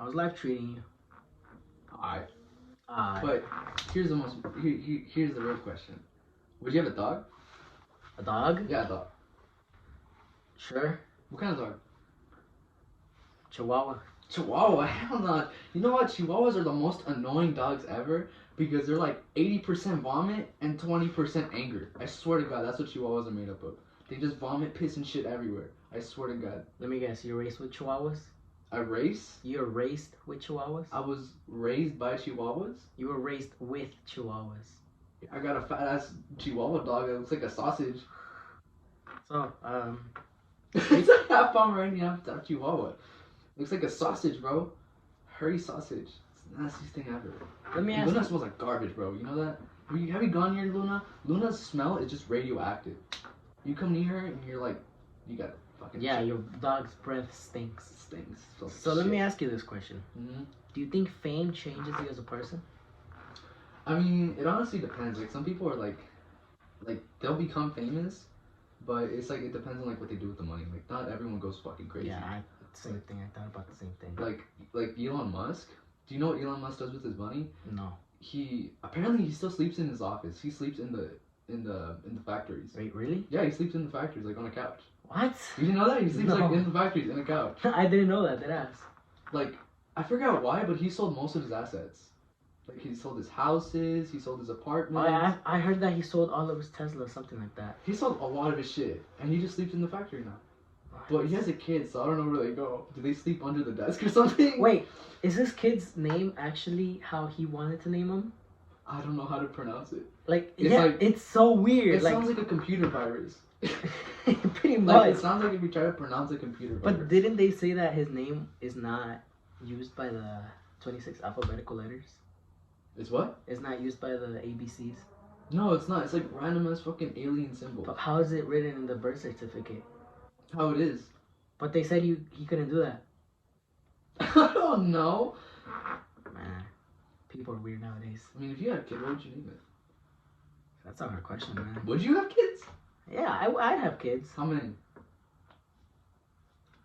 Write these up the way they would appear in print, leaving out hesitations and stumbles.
How's life treating you? Alright. Ah, But here's the real question. Would you have a dog? a dog? Yeah, a dog. Sure. What kind of dog? Chihuahua. Chihuahua? Hell no. You know what? Chihuahuas are the most annoying dogs ever because they're like 80% vomit and 20% anger. I swear to God, that's what Chihuahuas are made up of. They just vomit, piss, and shit everywhere. I swear to God. Let me guess. You're raised with Chihuahuas? A race? You're raised with Chihuahuas? I was raised by Chihuahuas. You were raised with Chihuahuas. I got a fat ass Chihuahua dog that looks like a sausage. So, It's a half Pomeranian, half Chihuahua. Looks like a sausage, bro. Hairy sausage. It's the nastiest thing ever. let me ask Luna you. smells like garbage, bro. You know that? Have you gone near Luna? Luna's smell is just radioactive. You come near her and you're like, you got fucking Yeah, shit. your dog's breath stinks. It stinks. Smells like So let me shit. ask you this question. Mhm. Do you think fame changes you as a person? I mean, it honestly depends. Like some people are like they'll become famous, but it's like it depends on like what they do with the money. Like not everyone goes fucking crazy. Yeah, same thing. I thought about the same thing. Like Elon Musk. Do you know what Elon Musk does with his money? No. He apparently he still sleeps in his office. He sleeps in the factories. Wait, really? Yeah, he sleeps in the factories like on a couch. What? You didn't know that? He sleeps No. like in the factories in a couch. I didn't know that. Deadass. Like I forgot why, but he sold most of his assets. Like he sold his houses, he sold his Oh, apartments. I heard that he sold all of his Tesla, something like that. He sold a lot of his shit, and he just sleeps in the factory now. But he has a kid, so I don't know where they go. Do they sleep under the desk or something? Wait, is this kid's name actually how he wanted to name him? I don't know how to pronounce it. Like, It's yeah, like- it's so weird. It sounds like a computer virus. pretty much. Like it sounds like if you try to pronounce a computer virus. But didn't they say that his name is not used by the 26 alphabetical letters? It's what? It's not used by the ABCs. No, it's not. It's like random as fucking alien symbols. But how is it written in the birth certificate? How it is. But they said he couldn't do that. I don't know. Man, people are weird nowadays. I mean, if you had a kid, what would you name it? That's a hard question, man. Would you have kids? Yeah, I'd have kids. How many?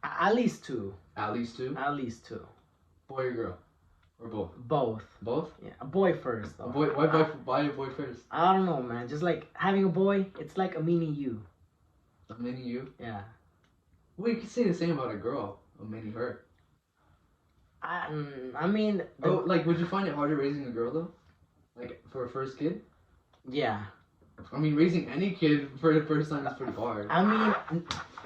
At least two. At least two. At least two. Boy or girl? Or both? Both. Both? Yeah, a boy first. A Though. boy? Why a boy first? I don't know, man. Just like having a boy, it's like a mini you. A mini you? Yeah. Well, you could say the same about a girl. A mini her. I mean, Oh, like, would you find it harder raising a girl though? Like for a first kid? yeah. I mean, raising any kid for the first time is pretty hard. I mean,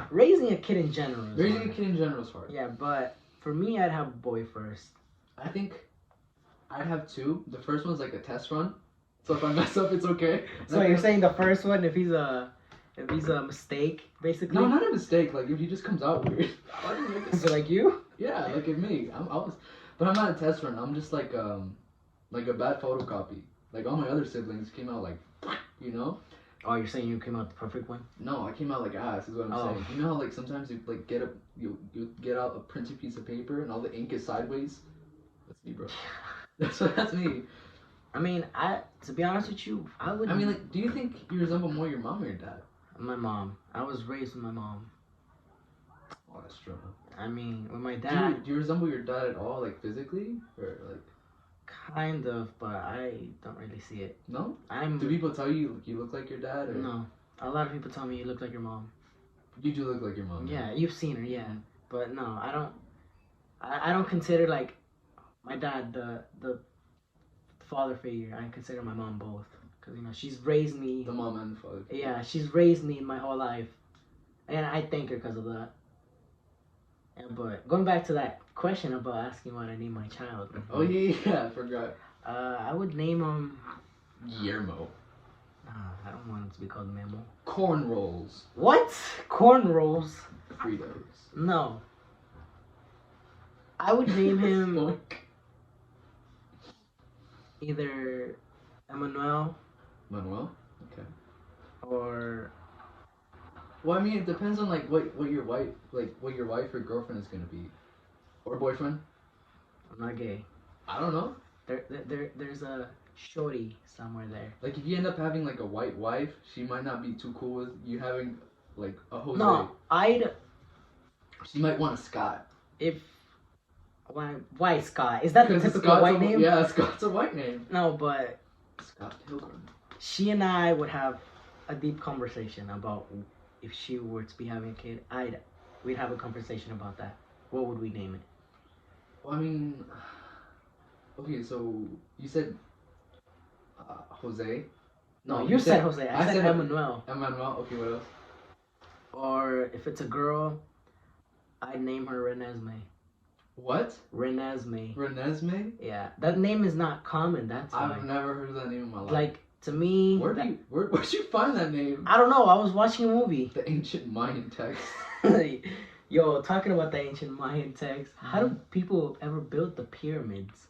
raising a kid in general. Is Raising hard. a kid in general is hard. Yeah, but for me, I'd have a boy first. I think I'd have two. The first one's like a test run. So if I mess up, it's okay. So you're saying the first one, if he's a mistake, basically. No, not a mistake. Like if he just comes out weird. Why do you make it So like you? Yeah, look at me. But I'm not a test run. I'm just like a bad photocopy. Like all my other siblings came out like, you know. Oh, you're saying you came out the perfect one? No, I came out like ass. Is what I'm Oh. saying. You know how like sometimes you like you get out a printed piece of paper and all the ink is sideways. That's me, bro. That's me. I mean, to be honest with you, I would. I mean, like, do you think you resemble more your mom or your dad? My mom. I was raised with my mom. Oh, that's true. I mean, with my Do dad, you resemble your dad at all, like physically, or like kind of, but I don't really see it. no? I'm. Do people tell you you look like your dad, or No. A lot of people tell me you look like your mom. you do look like your mom? Yeah, you've seen her, yeah. But no, I don't. I don't consider like my dad the father figure. I consider my mom both, cause she's raised me. The mom and the father. Yeah, she's raised me my whole life, and I thank her because of that. But going back to that question about asking what I name my child. Oh yeah, I forgot. I would name him. Guillermo. I don't want him to be called Memo. Corn rolls. What? Corn rolls? Fritos. No. I would name him Boink. either Emmanuel Manuel. Okay. or Well, I mean, it depends on like what your wife or girlfriend is gonna be, or boyfriend. I'm not gay. I don't know. There's a shorty somewhere there. Like if you end up having like a white wife, she might not be too cool with you having like a Jose. No, She might want a Scott. if Why Scott? Is that the Because typical white name? Yeah, Scott's a white name. No, but Scott Pilgrim. she and I would have a deep conversation about if she were to be having a kid. We'd have a conversation about that. What would we name it? Well, I mean, okay, so you said Jose. No, you said Jose. I said said Emmanuel. Emmanuel. Okay, what else? Or if it's a girl, I'd name her Renesmee. What? Renesmee. Renesmee? Yeah, that name is not common. That's why. I've never heard of that name in my life. Like to me, where'd you find that name? I don't know. I was watching a movie. The ancient Mayan text. Yo, talking about the ancient Mayan text, how do people ever build the pyramids?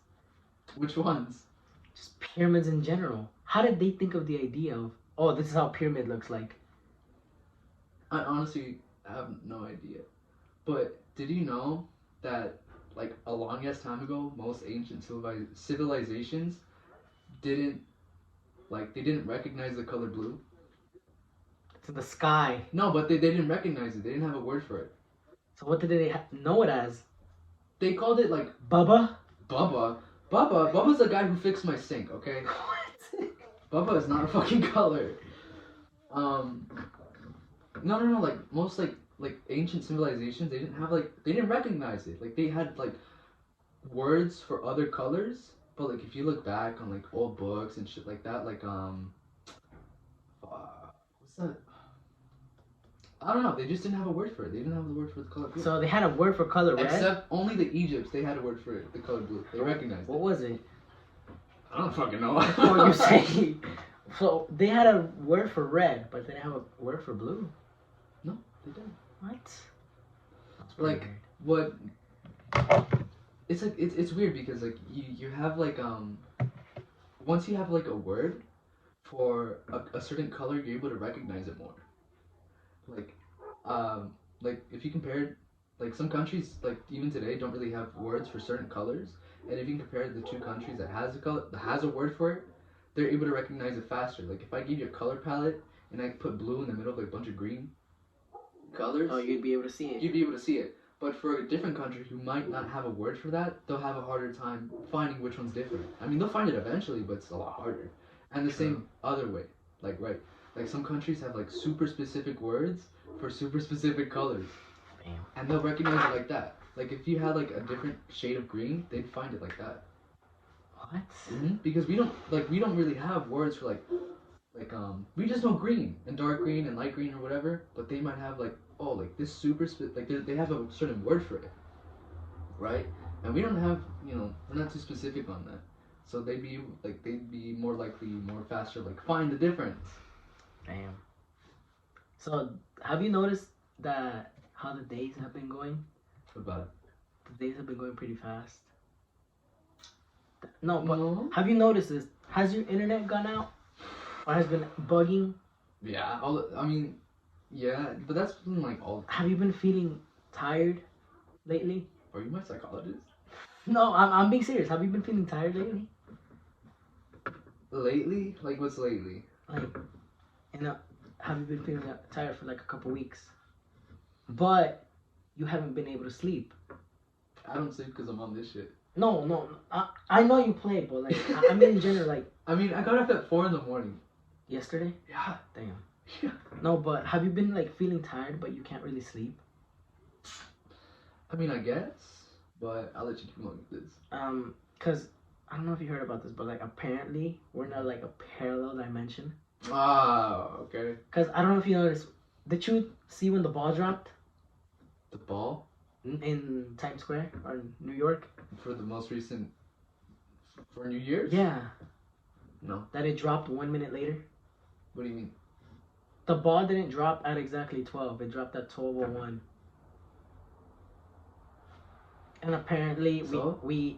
Which ones? Just pyramids in general. How did they think of the idea of, oh, this is how a pyramid looks like? I honestly have no idea. But did you know that, like, a long ass time ago, most ancient civilizations didn't recognize the color blue? It's in the sky. No, but they didn't recognize it. They didn't have a word for it. So what did they know it as? They called it, like, Bubba? Bubba. Bubba's the guy who fixed my sink, okay? What? Bubba is not a fucking color. No, like, most, like ancient civilizations, they didn't recognize it. Like, they had, like, words for other colors, but, like, if you look back on, like, old books and shit like that, like, what's that? I don't know, they just didn't have a word for it. They didn't have the word for the color blue. So they had a word for color red? Except only the Egypts, they had a word for it, the color blue. They recognized What it. was it? I don't fucking know. What you saying? So they had a word for red, but they didn't have a word for blue? No, they didn't. What? That's Like, weird. what? It's like it's weird because like you have like once you have like a word for a certain color, you're able to recognize it more. Like if you compare, like some countries like even today don't really have words for certain colors, and if you compare the two countries that has a word for it, they're able to recognize it faster. Like if I give you a color palette and I put blue in the middle of like a bunch of green colors, Oh, you'd be able to see it. you'd be able to see it. But for a different country who might not have a word for that, they'll have a harder time finding which one's different. I mean, they'll find it eventually, but it's a lot harder. And the same other way. Like, right. Like, some countries have, like, super specific words for super specific colors. Damn. And they'll recognize it like that. Like, if you had, like, a different shade of green, they'd find it like that. What? Mm-hmm. Because we don't really have words for, we just know green and dark green and light green or whatever, but they might have, like, oh, like this they have a certain word for it, right? And we don't have, we're not too specific on that, so they'd be more likely, more faster, like find the difference. Damn. So have you noticed that how the days have been going? What about it? The days have been going pretty fast. No, but No. have you noticed this? Has your internet gone out? Or has been bugging? Yeah, yeah, but that's been like all. Have you been feeling tired lately? Are you my psychologist? No, I'm being serious. Have you been feeling tired lately? Lately? Like what's lately? Like, have you been feeling tired for like a couple weeks? But you haven't been able to sleep. I don't sleep because I'm on this shit. No. I know you play, but like, I mean in general, like. I mean, I got up at 4 a.m. Yesterday? Yeah. Damn. Yeah. No, but have you been like feeling tired, but you can't really sleep? I mean, I guess, but I'll let you keep going with this. Cause I don't know if you heard about this, but like apparently we're in a parallel dimension. Ah, okay. Cause I don't know if you noticed. Did you see when the ball dropped The ball in Times Square or New York? for the most recent for New Year's? Yeah. No. That it dropped 1 minute later. What do you mean? The ball didn't drop at exactly 12. It dropped at 12:01. And apparently So? we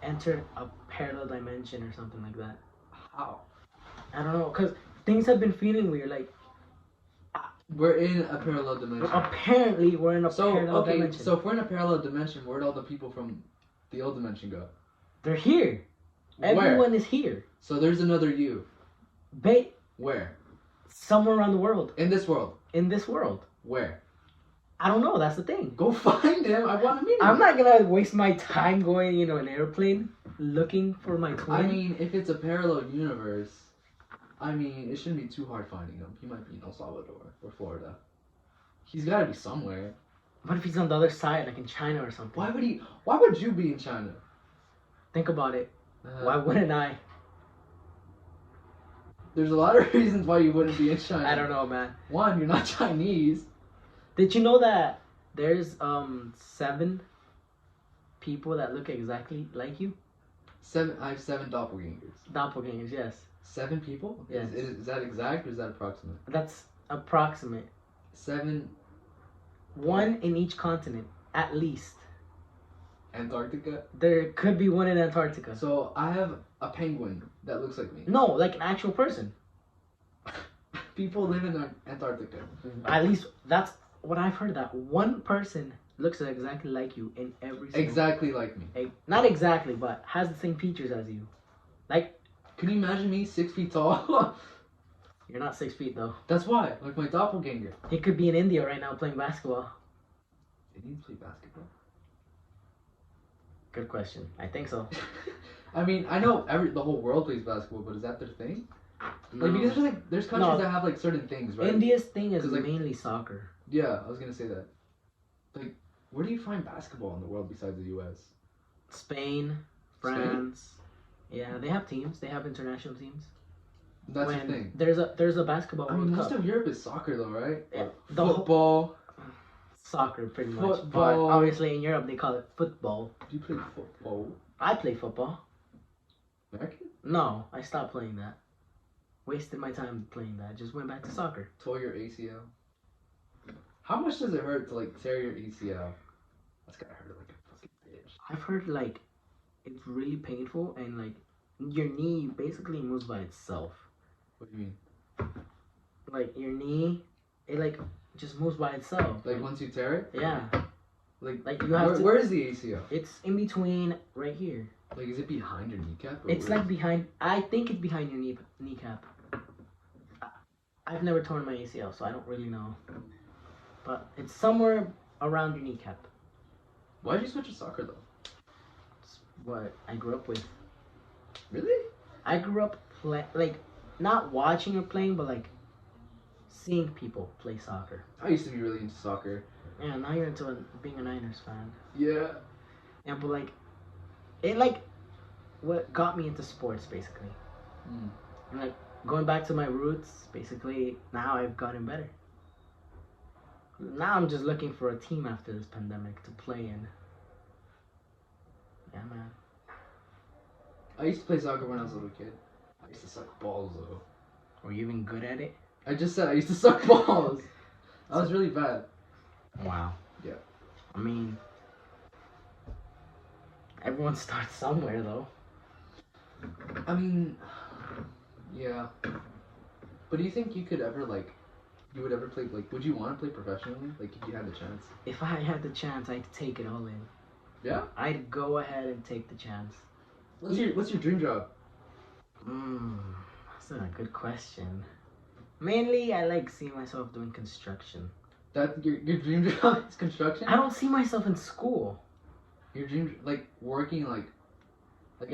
entered a parallel dimension or something like that. How? I don't know, cause things have been feeling weird. Like We're in a parallel dimension. apparently we're in a parallel okay, dimension. so if we're in a parallel dimension, where'd all the people from the old dimension go? They're here. Where? Everyone is here. So there's another you. Ba- Where? somewhere around the world. In this world. In this world. Where? I don't know. That's the thing. Go find him. I want to meet him. I'm not gonna waste my time going, an airplane looking for my twin. I mean, if it's a parallel universe, I mean, it shouldn't be too hard finding him. He might be in El Salvador or Florida. He's got to be somewhere. What if he's on the other side, like in China or something? Why would he? Why would you be in China? Think about it. Why wouldn't I? There's a lot of reasons why you wouldn't be in China. I don't know, man. One, you're not Chinese. Did you know that there's 7 people that look exactly like you? I have 7 doppelgangers. Doppelgangers, yes. 7 people? Yes. Is that exact or is that approximate? That's approximate. 7. 1 in each continent, at least. Antarctica? There could be 1 in Antarctica. So I have a penguin that looks like me. No, like an actual person. People live in Antarctica. At least that's what I've heard. That 1 person looks exactly like you in every single. Exactly like me. Not exactly, but has the same features as you. Like, can you imagine me 6 feet tall? You're not 6 feet though. That's why, like my doppelganger. He could be in India right now playing basketball. Did he play basketball? Good question. I think so. I mean, I know the whole world plays basketball, but is that their thing? No. Like, because there's countries that have like certain things, right? India's thing is like, mainly soccer. Yeah, I was gonna say that. Like, where do you find basketball in the world besides the U.S.? Spain, France. Yeah, they have teams. They have international teams. That's the thing. There's a basketball. I mean, World most Cup. of Europe is soccer, though, right? Yeah, Football. Soccer, pretty much. Football. But obviously, in Europe, they call it football. Do you play football? I play football. American? No, I stopped playing that. Wasted my time playing that. Just went back to soccer. Tore your ACL. How much does it hurt to like tear your ACL? That's gotta hurt like a fucking bitch. I've heard like it's really painful and like your knee basically moves by itself. What do you mean? Like your knee, it like just moves by itself. Like once you tear it? Yeah. Like you have where is the ACL? It's in between right here. Like is it behind your kneecap? It's like behind. I think it's behind your kneecap. I've never torn my ACL, so I don't really know. But it's somewhere around your kneecap. Why'd you switch to soccer though? It's what I grew up with. Really? I grew up not watching or playing, but like seeing people play soccer. I used to be really into soccer. Yeah, now you're into being a Niners fan. Yeah. Yeah, but what got me into sports basically. And like going back to my roots, basically now I've gotten better. Now I'm just looking for a team after this pandemic to play in. Yeah, man. I used to play soccer when I was a little kid. I used to suck balls though. Were you even good at it? I just said I used to suck balls. I was really bad. Wow. Yeah. I mean, everyone starts somewhere though. I mean, yeah. But do you think you could ever you would ever play would you want to play professionally if you had the chance? If I had the chance, I'd take it all in. Yeah? I'd go ahead and take the chance. What's your dream job? That's a good question. Mainly, I like seeing myself doing construction. That your dream job is construction? I don't see myself in school. Your dream working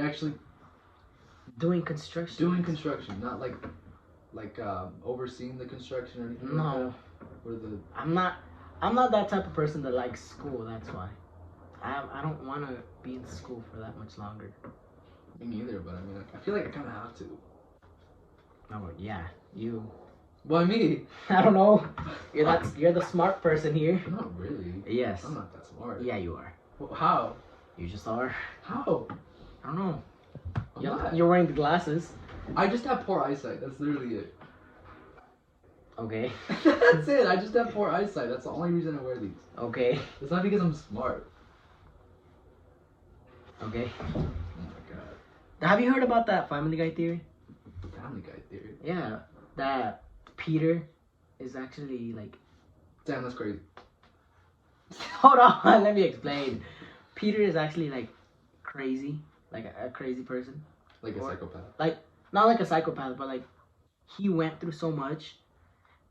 actually doing construction. Doing construction, not overseeing the construction or anything. No. Like that? Or I'm not that type of person that likes school. That's why. I don't want to be in school for that much longer. Me neither, but I mean, I feel like I kind of have to. Oh yeah, you. Why me? I don't know. You're the smart person here. Not really. Yes. I'm not that smart. Yeah, you are. Well, how? You just are. How? I don't know. I'm not. You're wearing the glasses. I just have poor eyesight. That's literally it. Okay. That's it. I just have poor eyesight. That's the only reason I wear these. Okay. It's not because I'm smart. Okay. Oh my god. Have you heard about that Family Guy theory? Family Guy theory. Yeah. That Peter is actually Damn, that's crazy. Hold on, let me explain. Peter is actually crazy, like a crazy person. Like a psychopath. Not like a psychopath, but he went through so much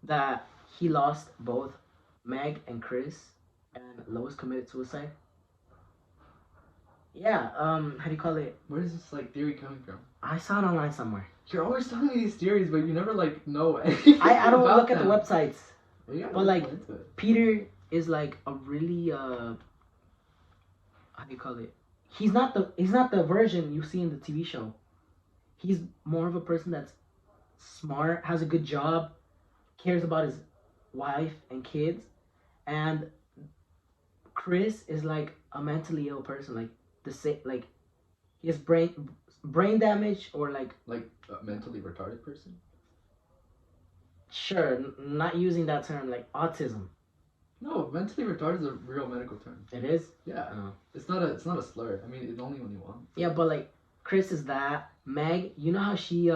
that he lost both Meg and Chris and Lois committed suicide. Yeah, how do you call it? Where is this like theory coming from? I saw it online somewhere. You're always telling me these theories, but you never like know anything. I don't about look at them. the websites. Well, you gotta But, look like, more into it. Peter is like a really how do you call it? He's not the version you see in the TV show. He's more of a person that's smart, has a good job, cares about his wife and kids, and Chris is like a mentally ill person, like like he has brain damage or like Like a mentally retarded person. sure not using that term like autism. No, mentally retarded is a real medical term. It is. Yeah, Oh. it's not a slur. I mean, it's only when you want. Yeah, but like Chris is that. Meg, you know how she's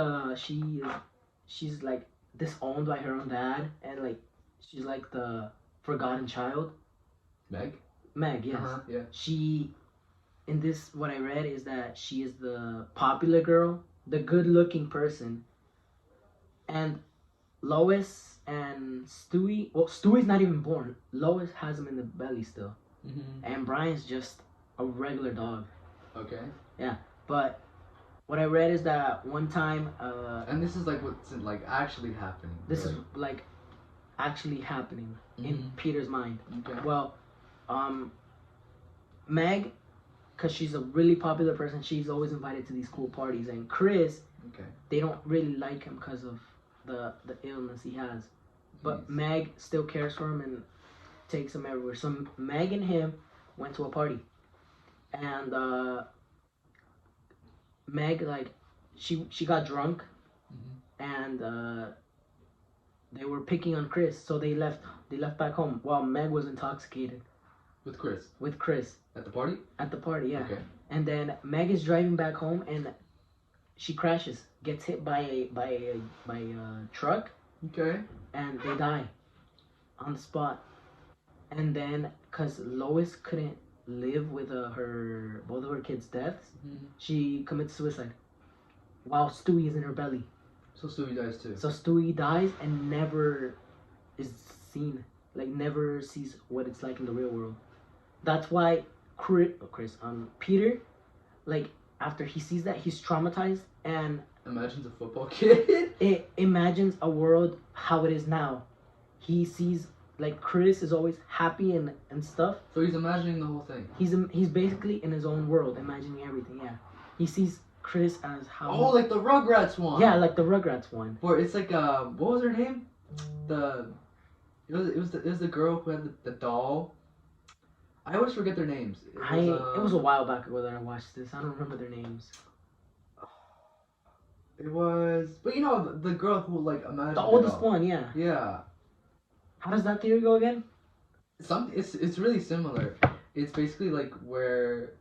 like disowned by her own dad and like she's like the forgotten child. Meg. Meg, yes. Yeah. She in this what I read is that she is the popular girl, the good looking person. And Lois and Stewie, well Stewie's not even born. Lois has him in the belly still. Mm-hmm. And Brian's just a regular dog. Okay. But what I read is that one time, And this is like what's like actually happening. this right? is like actually happening in Mhm. Peter's mind. Okay. Well, Meg, because she's a really popular person, she's always invited to these cool parties. And Chris, Okay. they don't really like him because of the illness he has. But Jeez. Meg still cares for him and takes him everywhere. So Meg and him went to a party, and Meg like she got drunk, and they were picking on Chris, so they left back home while Meg was intoxicated With Chris with Chris at the party. at the party. Yeah, Okay. and then Meg is driving back home and she crashes, gets hit by a truck, Okay. and they die on the spot. And then, cause Lois couldn't live with both of her kids' deaths, Mm-hmm. she commits suicide while Stewie is in her belly. So Stewie dies too. So Stewie dies and never is seen, like never sees what it's like in the real world. That's why Peter, like after he sees that, he's traumatized and Imagines a football kid. it imagines a world how it is now. He sees like Chris is always happy and stuff. So he's imagining the whole thing. He's basically in his own world, imagining everything. Yeah, he sees Chris as how. Oh, like the Rugrats one. yeah, like the Rugrats one. Or it's like what was her name? It was the girl who had the doll. I always forget their names. It was a while back ago that I watched this. I don't remember their names. It was, but you know the girl who like imagined The it oldest all. one, yeah. Yeah. How does that theory go again? It's really similar. It's basically like where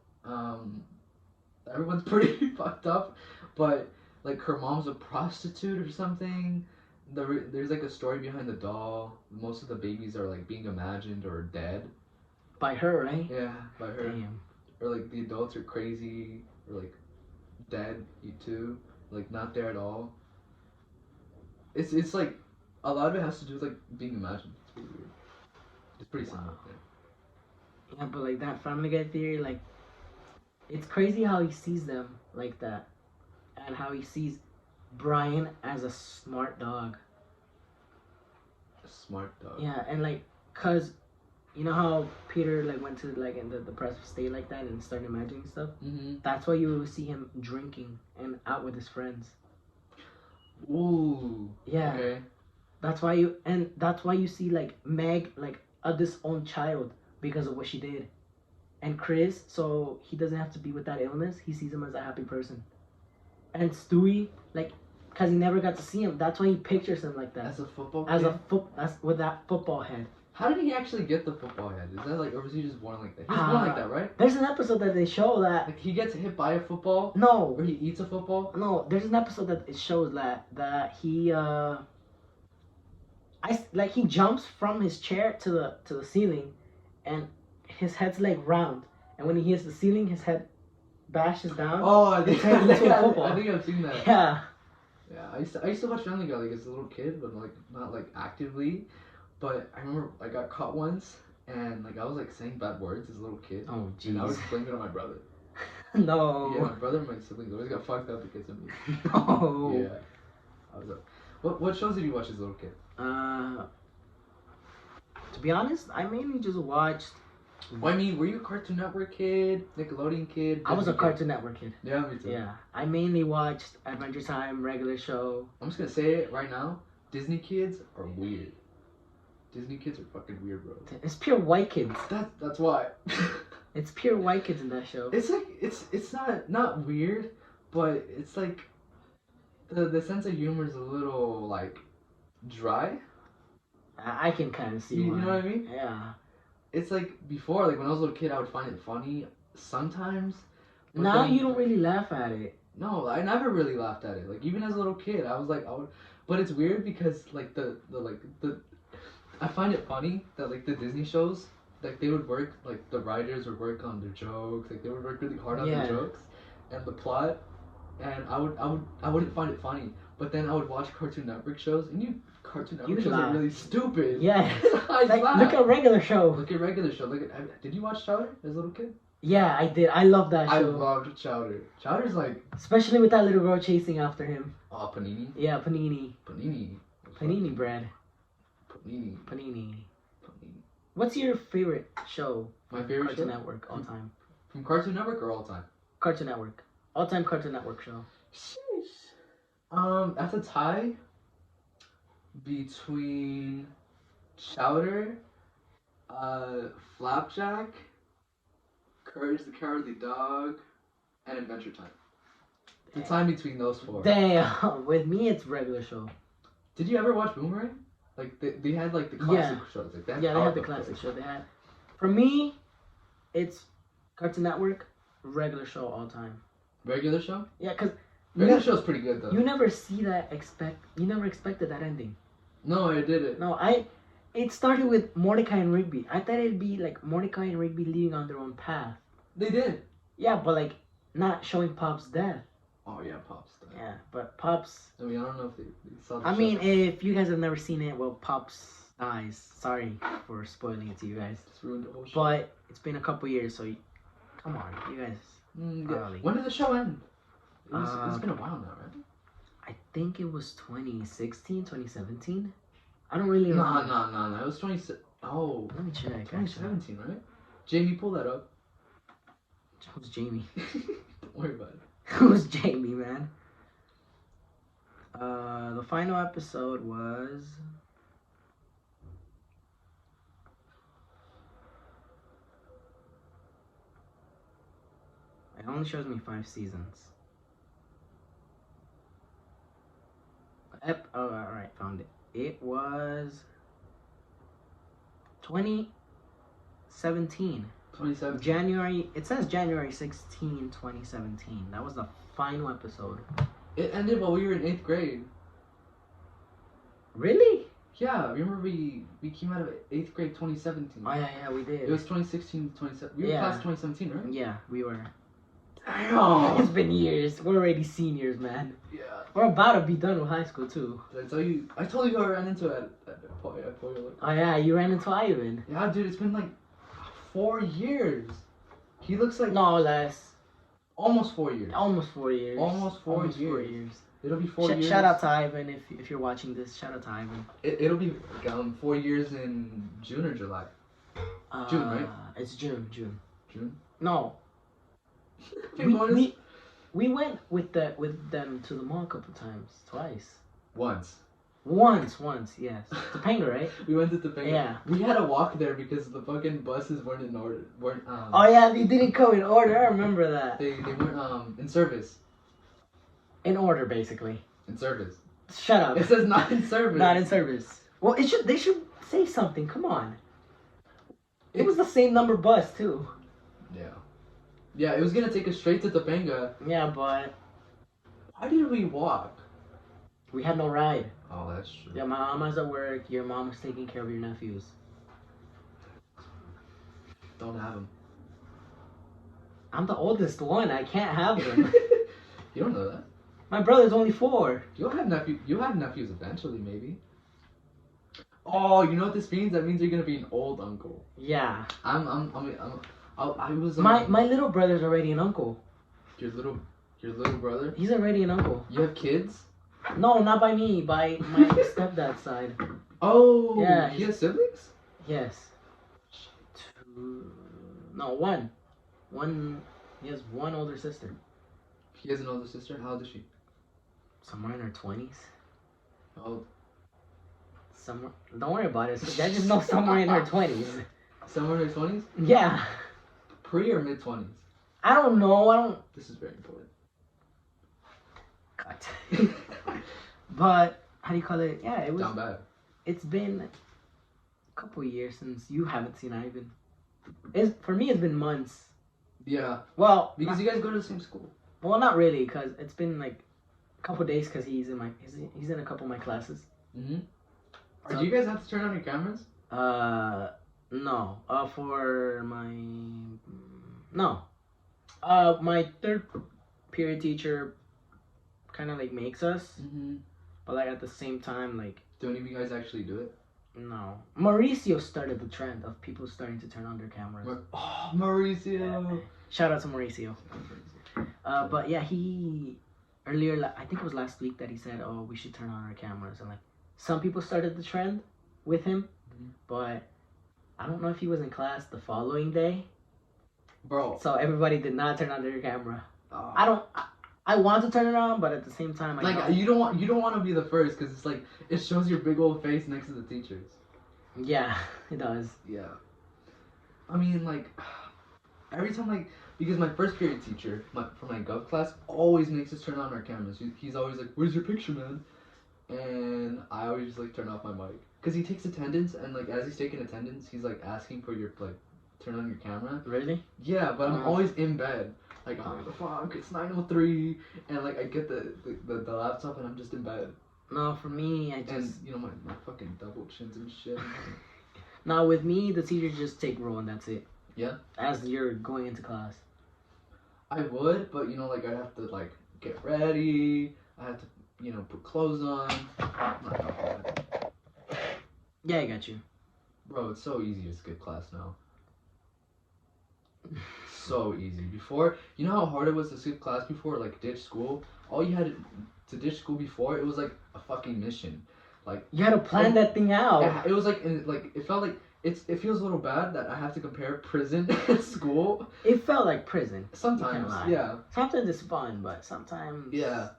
everyone's pretty fucked up, but like her mom's a prostitute or something. There's like a story behind the doll. Most of the babies are like being imagined or dead. By her, right? Yeah, by her. Damn. Or like the adults are crazy or like dead too, like not there at all. It's like a lot of it has to do with like being imagined. It's pretty weird. It's pretty similar. Wow. Yeah. Yeah, but like that Family Guy theory, like, it's crazy how he sees them like that, and how he sees Brian as a smart dog. A smart dog. Yeah, and like, cause, you know how Peter like went to like in the depressive state like that and started imagining stuff. Mm-hmm. That's why you see him drinking and out with his friends. Ooh. Yeah. Okay. That's why you see like Meg like a disowned child because of what she did, and Chris, so he doesn't have to be with that illness. He sees him as a happy person, and Stewie, like, cause he never got to see him. That's why he pictures him like that, As a football. as kid? that's with that football head. How did he actually get the football head? Is that like, or was he just born like that? He was born like that, right? There's an episode that they show that Like he gets hit by a football, no, or he eats a football. no. There's an episode that it shows that he he jumps from his chair to the ceiling, and his head's like round, and when he hits the ceiling, his head bashes down. Oh, I think, turned into a football. I think I've seen that. Yeah. Yeah, I used to watch Family Guy like as a little kid, but like not like actively. But I remember I got caught once, and like I was like saying bad words as a little kid, Oh, and I was jeez. blaming it on my brother. No. Yeah, my brother and my siblings always got fucked up because of me. No. Yeah. I was what shows did you watch as a little kid? To be honest, I mainly just watched. Well, I mean, were you a Cartoon Network kid, Nickelodeon kid? I was a Disney kid? Cartoon Network kid. Yeah, me too. Yeah, I mainly watched Adventure Time, regular show. I'm just gonna say it right now. Disney kids are weird. Disney kids are fucking weird, bro. It's pure white kids. That's why. It's pure white kids in that show. It's like it's not weird, but it's like the sense of humor is a little like dry. I can kind of see You why. know what I mean? Yeah. It's like before, like when I was a little kid, I would find it funny sometimes. but Now then- you don't really laugh at it. No, I never really laughed at it. Like even as a little kid, I was like, but it's weird because like the I find it funny that like the Disney shows, like they would work, like the writers would work on their jokes, like they would work really hard on Yeah. their jokes and the plot, and I wouldn't find it funny, but then I would watch Cartoon Network shows, and Cartoon Network You shows laugh. are really stupid. Yeah. I Like, laugh. look at regular show. Look at regular show. Did you watch Chowder as a little kid? Yeah, I did. I love that I show. loved Chowder. Chowder's like Especially with that little girl chasing after him. Panini. Yeah, panini. Panini. Panini bread. Panini. Panini. Panini. What's your favorite show? My favorite Cartoon show? Network all time. From Cartoon Network or all time? Cartoon Network. All time Cartoon Network show. Sheesh. That's a tie between Chowder, Flapjack, Courage the Cowardly Dog, and Adventure Time. The time between those four. Damn. With me, it's regular show. Did you ever watch Boomerang? Like they had like the classic shows. Like Yeah, they had the classic show. They had. For me, it's Cartoon Network, regular show all time. Regular show? Yeah, cause Regular show's pretty good though. you never see that You never expected that ending. No, I didn't. No, It started with Mordecai and Rigby. I thought it'd be like Mordecai and Rigby leading on their own path. They did. Yeah, but like not showing Pop's death. Oh yeah, Pops. Yeah, but Pop's. I mean, I don't know if they saw the I show. mean, if you guys have never seen it, well, Pops dies. Sorry for spoiling it to you guys. Just ruined the whole show. But it's been a couple years, so come on, you guys. Yeah. early. When did the show end? It's been a while now, right? I think it was 2016, 2017. I don't really No. remember. It was 20. Oh, Let me check. Actually. 2017, right? Jamie, pull that up. Who's Jamie? Don't worry about it. Who's Jamie, man? The final episode was. It only shows me 5 seasons. Oh, alright, found it. It was 2017. 2017. January, it says January 16, 2017. That was the final episode. It ended while we were in 8th grade. Really? Yeah, remember we came out of 8th grade 2017. Oh, yeah, we did. It was 2016 to 2017. We were Yeah. class 2017, right? Yeah, we were. Damn. It's been years. We're already seniors, man. Yeah. We're about to be done with high school, too. Did I tell you? I told you I ran into it at Pollo. Oh, yeah, you ran into Ivan. Yeah, dude, it's been like 4 years. He looks like No, less. almost 4 years. Almost 4 years. Almost 4 Almost 4 years. years. It'll be 4 years. Shout out to Ivan if you're watching this. Shout out to Ivan. It'll be like, 4 years in June or July. June, right? It's June. June. No. We went with them to the mall a couple times. Twice. Once. Once, yes. Topanga, right? We went to Topanga. Yeah. We had to walk there because the fucking buses weren't in order. Oh yeah, they didn't come in order. I remember that. They weren't in service. In order, basically. In service. Shut up. It says not in service. Not in service. Well, they should say something. Come on. It was the same number bus too. Yeah. Yeah, it was gonna take us straight to Topanga. Yeah, but Why did we walk? we had no ride. Oh, that's true. Yeah, my mom was at work. Your mom was taking care of your nephews. Don't have them. I'm the oldest one. I can't have them. You don't know that. My brother's only 4. You'll have nephews eventually, maybe. Oh, you know what this means? That means you're gonna be an old uncle. Yeah. I was My little brother's already an uncle. Your little brother. He's already an uncle. You have kids? No, not by me. By my stepdad's side. Oh. Yeah. He has siblings? Yes. Two. No, one. One. He has one older sister. He has an older sister. How old is she? Somewhere in her 20s. How old? Somewhere. Don't worry about it. I just know somewhere in her 20s. Somewhere in her 20s? Yeah. Pre or mid 20s? I don't know. I don't. This is very important. Cut. But how do you call it? Yeah, it was. Down bad. It's been a couple of years since you haven't seen Ivan. For me, it's been months. Yeah. Well, Because you guys go to the same school. Well, not really, cause it's been like a couple of days, cause he's in a couple of my classes. Mm-hmm. So, Do you guys have to turn on your cameras? No. For my third period teacher kind of like makes us, but like at the same time, like. Do any of you guys actually do it? No. Mauricio started the trend of people starting to turn on their cameras. Mauricio. Yeah. Shout out to Mauricio. But yeah, earlier, I think it was last week that he said, "Oh, we should turn on our cameras," and like some people started the trend with him, but I don't know if he was in class the following day. Bro. So everybody did not turn on their camera. I want to turn it on, but at the same time, you don't want to be the first because it's like it shows your big old face next to the teachers. Yeah, it does. Yeah. I mean, like every time, like because my first period teacher for my gov class always makes us turn on our cameras. He's always like, "Where's your picture, man?" And I always just like turn off my mic because he takes attendance and like as he's taking attendance, he's like asking for your like turn on your camera. Really? Yeah, but I'm always in bed. Like, oh, the fuck, it's 9:03, and like I get the laptop and I'm just in bed. No, for me, and you know my fucking double chins and shit. No, with me, the teachers just take roll and that's it. Yeah. As you're going into class. I would, but you know, like I have to like get ready. I have to, you know, put clothes on. Yeah, I got you. Bro, it's so easy to skip class now. So easy. Before, you know how hard it was to skip class before, like ditch school? All you had to ditch school before, it was like a fucking mission. Like you had to plan that thing out. Yeah, it was like it felt like it feels a little bad that I have to compare prison and school. It felt like prison. Sometimes, yeah. Sometimes it's fun, but sometimes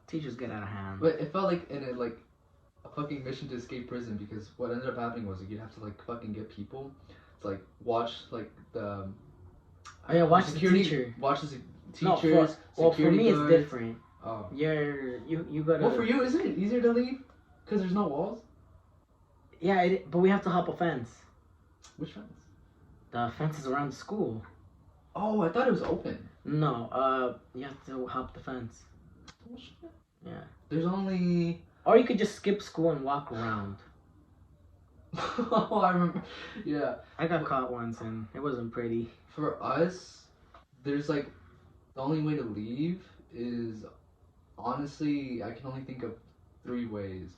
teachers get out of hand. But it felt like a fucking mission to escape prison because what ended up happening was like you'd have to like fucking get people to like watch like the. Watch security, the teacher. Watch the teachers. For me guards. it's different. Oh. You gotta. Well, for you, isn't it easier to leave? Because there's no walls. Yeah, but we have to hop a fence. Which fence? The fence is around the school. Oh, I thought it was open. No, you have to hop the fence. Oh, shit. Yeah. There's only. Or you could just skip school and walk around. Oh, I remember. Yeah. I got caught once and it wasn't pretty. For us, there's like the only way to leave is honestly I can only think of 3 ways.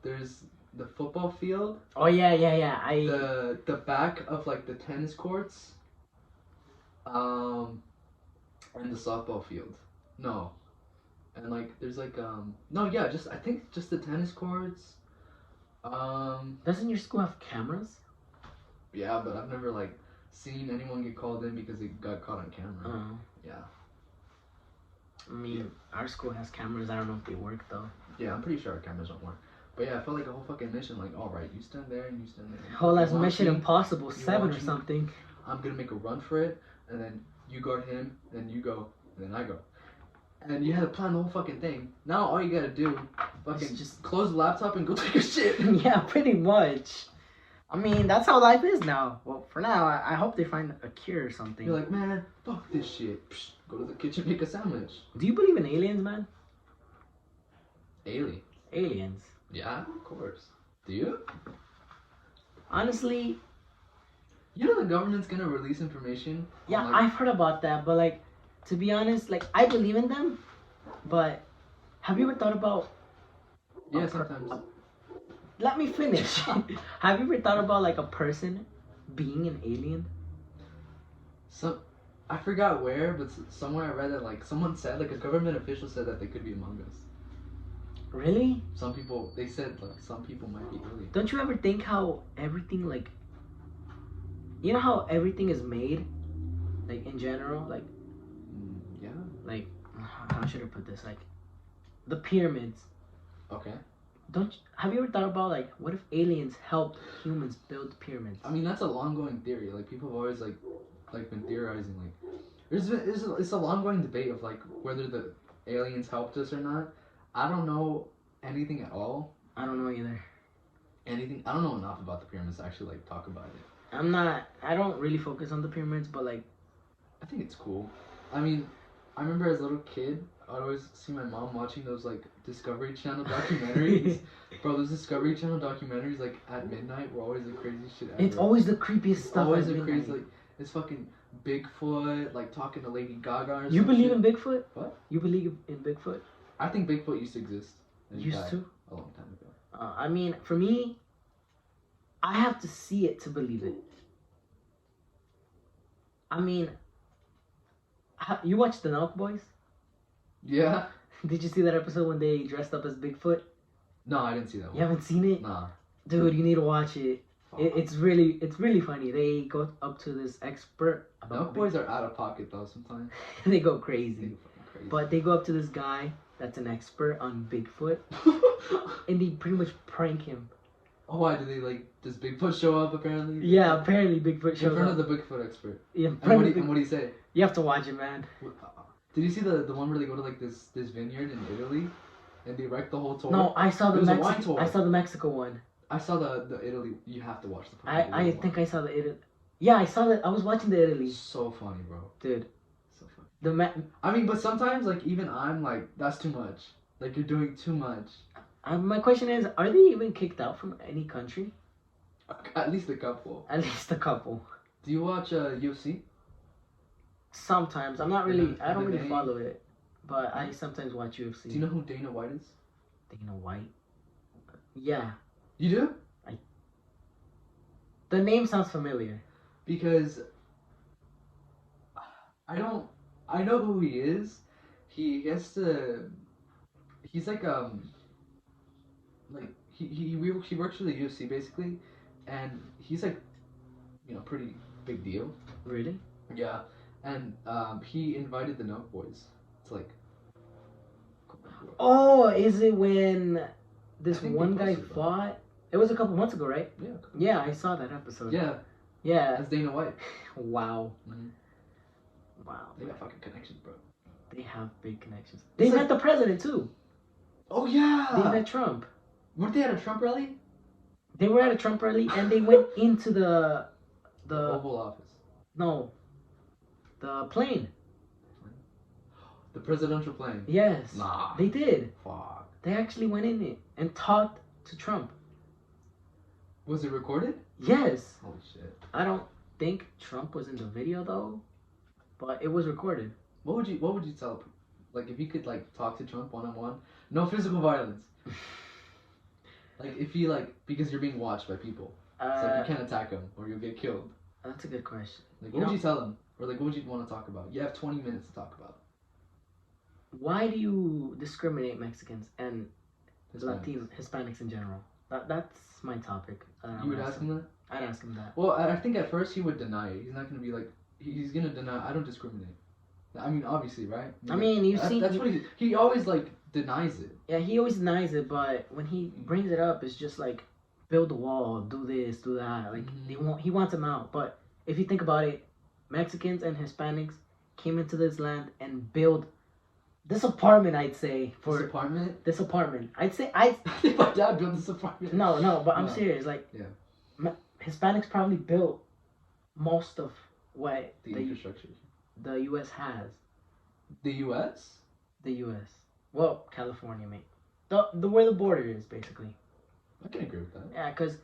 There's the football field. Oh yeah. The back of like the tennis courts. And the softball field. No. And like there's like I think just the tennis courts. Doesn't your school have cameras? Yeah, but I've never like seen anyone get called in because they got caught on camera. Oh. Yeah. I mean, our school has cameras. I don't know if they work though. Yeah, I'm pretty sure our cameras don't work. But yeah, I felt like a whole fucking mission. Like, all right, you stand there and you stand there. Whole ass Mission Impossible 7 or something. I'm gonna make a run for it, and then you guard him, then you go, and then I go. And you had to plan the whole fucking thing. Now all you gotta do, fucking just close the laptop and go take a shit. Yeah, pretty much. I mean, that's how life is now. Well, for now, I hope they find a cure or something. You're like, man, fuck this shit. Psh, go to the kitchen, make a sandwich. Do you believe in aliens, man? Aliens? Yeah, of course. Do you? Honestly... You know the government's gonna release information? Yeah, I've heard about that, but like, to be honest, like, I believe in them, but have you ever thought about... Yeah, sometimes. let me finish. Have you ever thought about like a person being an alien? So, I forgot where, but somewhere I read that like someone said, like a government official said that they could be among us. Really? Some people, they said like some people might be alien. Don't you ever think how everything like, you know how everything is made, like in general, like Yeah. like how should I put this? Like the pyramids. Okay. Have you ever thought about like what if aliens helped humans build the pyramids? I mean, that's a long-going theory. Like people have always like been theorizing like it's a long-going debate of like whether the aliens helped us or not. I don't know anything at all. I don't know either. I don't know enough about the pyramids to actually like talk about it. I don't really focus on the pyramids, but like I think it's cool. I mean, I remember as a little kid, I'd always see my mom watching those like Discovery Channel documentaries. Bro, those Discovery Channel documentaries like at midnight were always the craziest shit ever. It's always the creepiest stuff. Always the crazy, like it's fucking Bigfoot, like talking to Lady Gaga. Or you believe in Bigfoot? What? You believe in Bigfoot? I think Bigfoot used to exist. Used to? A long time ago. I mean, for me, I have to see it to believe it. I mean, you watched the Nelk Boys? Yeah. Did you see that episode when they dressed up as Bigfoot? No, I didn't see that one. You haven't seen it? Nah. Dude, you need to watch it. It's really funny. They go up to this expert. Nelk Boys are out of pocket though sometimes. They go crazy. They go fucking crazy. But they go up to this guy that's an expert on Bigfoot, and they pretty much prank him. Oh, why do they like? Does Bigfoot show up apparently? Yeah, apparently Bigfoot shows in front up. of the Bigfoot expert. Yeah, And what do you say? You have to watch it, man. Did you see the one where they go to like this vineyard in Italy, and they wreck the whole tour? No, I saw the It was a wine tour. I saw the Mexico one. I saw the Italy. You have to watch the. I think I saw the Italy. Yeah, I saw that. I was watching the Italy. So funny, bro. Dude. So funny. I mean, but sometimes like even I'm like that's too much. Like you're doing too much. My question is, are they even kicked out from any country? At least a couple. At least a couple. Do you watch UFC? Sometimes. I'm not really. I don't really follow it, but I sometimes watch UFC. Do you know who Dana White is? Dana White. Yeah. You do? The name sounds familiar. Because I know who he is. He has to. He's like he works for the UFC basically, and he's like, pretty big deal. Really? Yeah, and he invited the Nelk Boys to like. Oh, is it when this one guy fought? It was a couple months ago, right? Yeah. Yeah, I saw that episode. Yeah. Yeah. That's Dana White. Wow. Mm-hmm. Wow. They got fucking connections, bro. They have big connections. They met the president too. Oh yeah. They met Trump. Weren't they at a Trump rally? They were at a Trump rally and they went into the Oval Office. No. The plane. The presidential plane. Yes. Nah. They did. Fuck. They actually went in it and talked to Trump. Was it recorded? Yes. Holy shit. I don't think Trump was in the video though, but it was recorded. What would you tell, like, if you could like talk to Trump one-on-one, no physical violence, like if you like because you're being watched by people, so like, you can't attack him or you'll get killed. That's a good question. Like what would you tell him, or like what would you want to talk about? You have 20 minutes to talk about. Why do you discriminate Mexicans and Hispanics. Hispanics in general? That's my topic. You would ask him that? I'd ask him that. Well, I think at first he would deny it. He's not gonna be like he's gonna deny. I don't discriminate. I mean, obviously, right? I mean, you've seen. That's what he always like denies it. Yeah, he always denies it, but when he brings it up, it's just like build a wall, do this, do that. Like he wants them out. But if you think about it, Mexicans and Hispanics came into this land and built this apartment. I'd say for this apartment. I'd say I think my dad built this apartment. No, but I'm serious. Like, yeah, Hispanics probably built most of what the infrastructure the U.S. has. The U.S. The U.S. Well, California, mate. The where the border is, basically. I can agree with that. Yeah, cause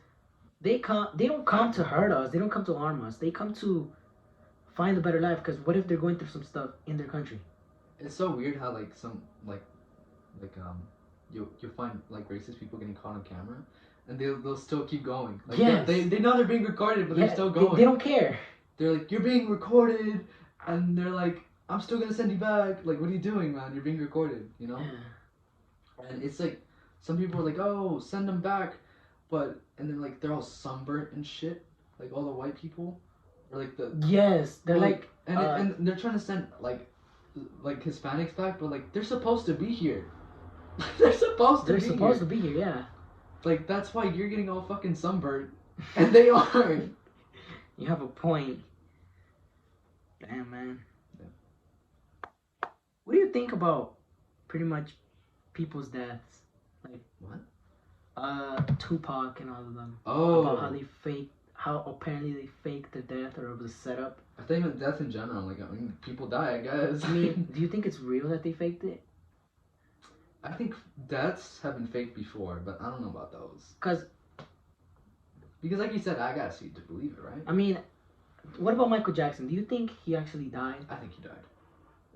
they don't come to hurt us. They don't come to harm us. They come to find a better life. Cause what if they're going through some stuff in their country? It's so weird how like some you'll find like racist people getting caught on camera, and they'll still keep going. Like Yes. they know they're being recorded, but Yeah, they're still going. They don't care. They're like, you're being recorded, and they're like, I'm still gonna send you back. Like, what are you doing, man? You're being recorded, you know? Yeah. And it's like, some people are like, oh, send them back, and then like they're all sunburnt and shit, like all the white people, or like the Yes, they're like and they're trying to send like Hispanics back, but like they're supposed to be here. They're supposed to be here, yeah. Like, that's why you're getting all fucking sunburned, and they aren't. You have a point. Damn, man. Yeah. What do you think about pretty much people's deaths? Like what? Tupac and all of them. Oh. About how apparently they faked their death, or it was a setup. I think with death in general, like, I mean, people die, I guess. I mean, do you think it's real that they faked it? I think deaths have been faked before, but I don't know about those. Because like you said, I gotta see it to believe it, right? I mean, what about Michael Jackson? Do you think he actually died? I think he died.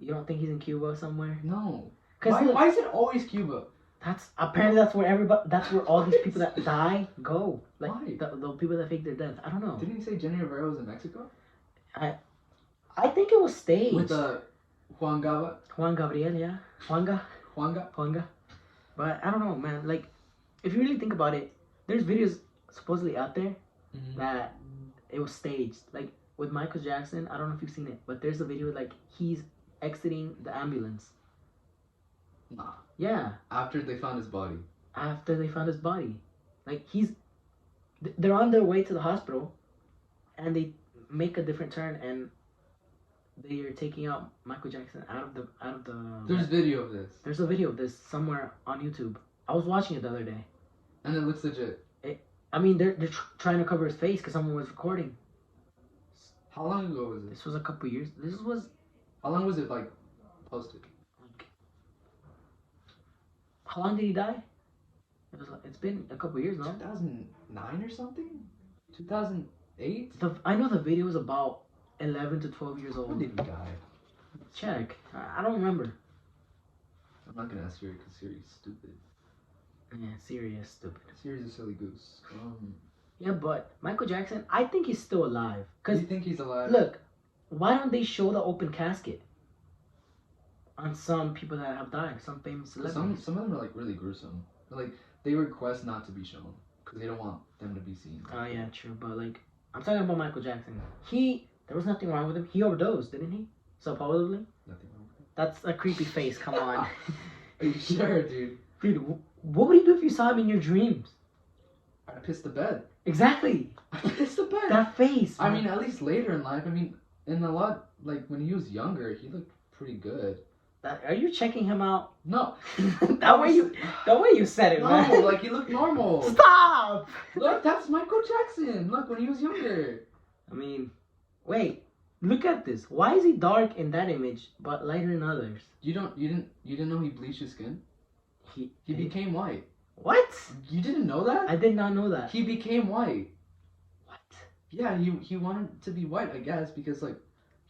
You don't think he's in Cuba somewhere? No. Cause why is it always Cuba? That's where all these people that die go. Like, why? The people that fake their death. I don't know. Didn't you say Jenny Rivera was in Mexico? I think it was staged. With Juan Gabriel, yeah. Juanga. But I don't know, man. Like, if you really think about it, there's videos supposedly out there that it was staged. Like, with Michael Jackson, I don't know if you've seen it, but there's a video like he's exiting the ambulance. Nah. Yeah. After they found his body. Like, they're on their way to the hospital, and they make a different turn, and they are taking out Michael Jackson out of the. There's video of this. There's a video of this somewhere on YouTube. I was watching it the other day. And it looks legit. I mean, they're trying to cover his face because someone was recording. How long ago was This was a couple years. How long was it, like, posted? How long did he die? It's been a couple years now. 2009 or something? 2008? I know the video was about 11 to 12 years old. When did he die? Check. I don't remember. I'm not gonna ask Siri because Siri's stupid. Yeah, Siri's stupid. Siri's a silly goose. Yeah, but Michael Jackson, I think he's still alive. Do you think he's alive? Look, why don't they show the open casket on some people that have died, some famous celebrities? Some of them are like really gruesome. Like, they request not to be shown because they don't want them to be seen. Oh yeah, true. But like, I'm talking about Michael Jackson. There was nothing wrong with him. He overdosed, didn't he? Supposedly. Nothing wrong with him. That's a creepy face. Come on. Are you sure, dude? Dude, what would you do if you saw him in your dreams? I'd piss the bed. Exactly. I'd piss the bed. That face. I mean, at least later in life. I mean, in a lot, like, when he was younger, he looked pretty good. Are you checking him out? No. The way you said it, man. No, like, he looked normal. Stop! Look, that's Michael Jackson. Look, when he was younger. I mean, wait. Look at this. Why is he dark in that image but lighter in others? You didn't know he bleached his skin? He became white. What? You didn't know that? I did not know that. He became white. What? Yeah, he wanted to be white, I guess, because, like,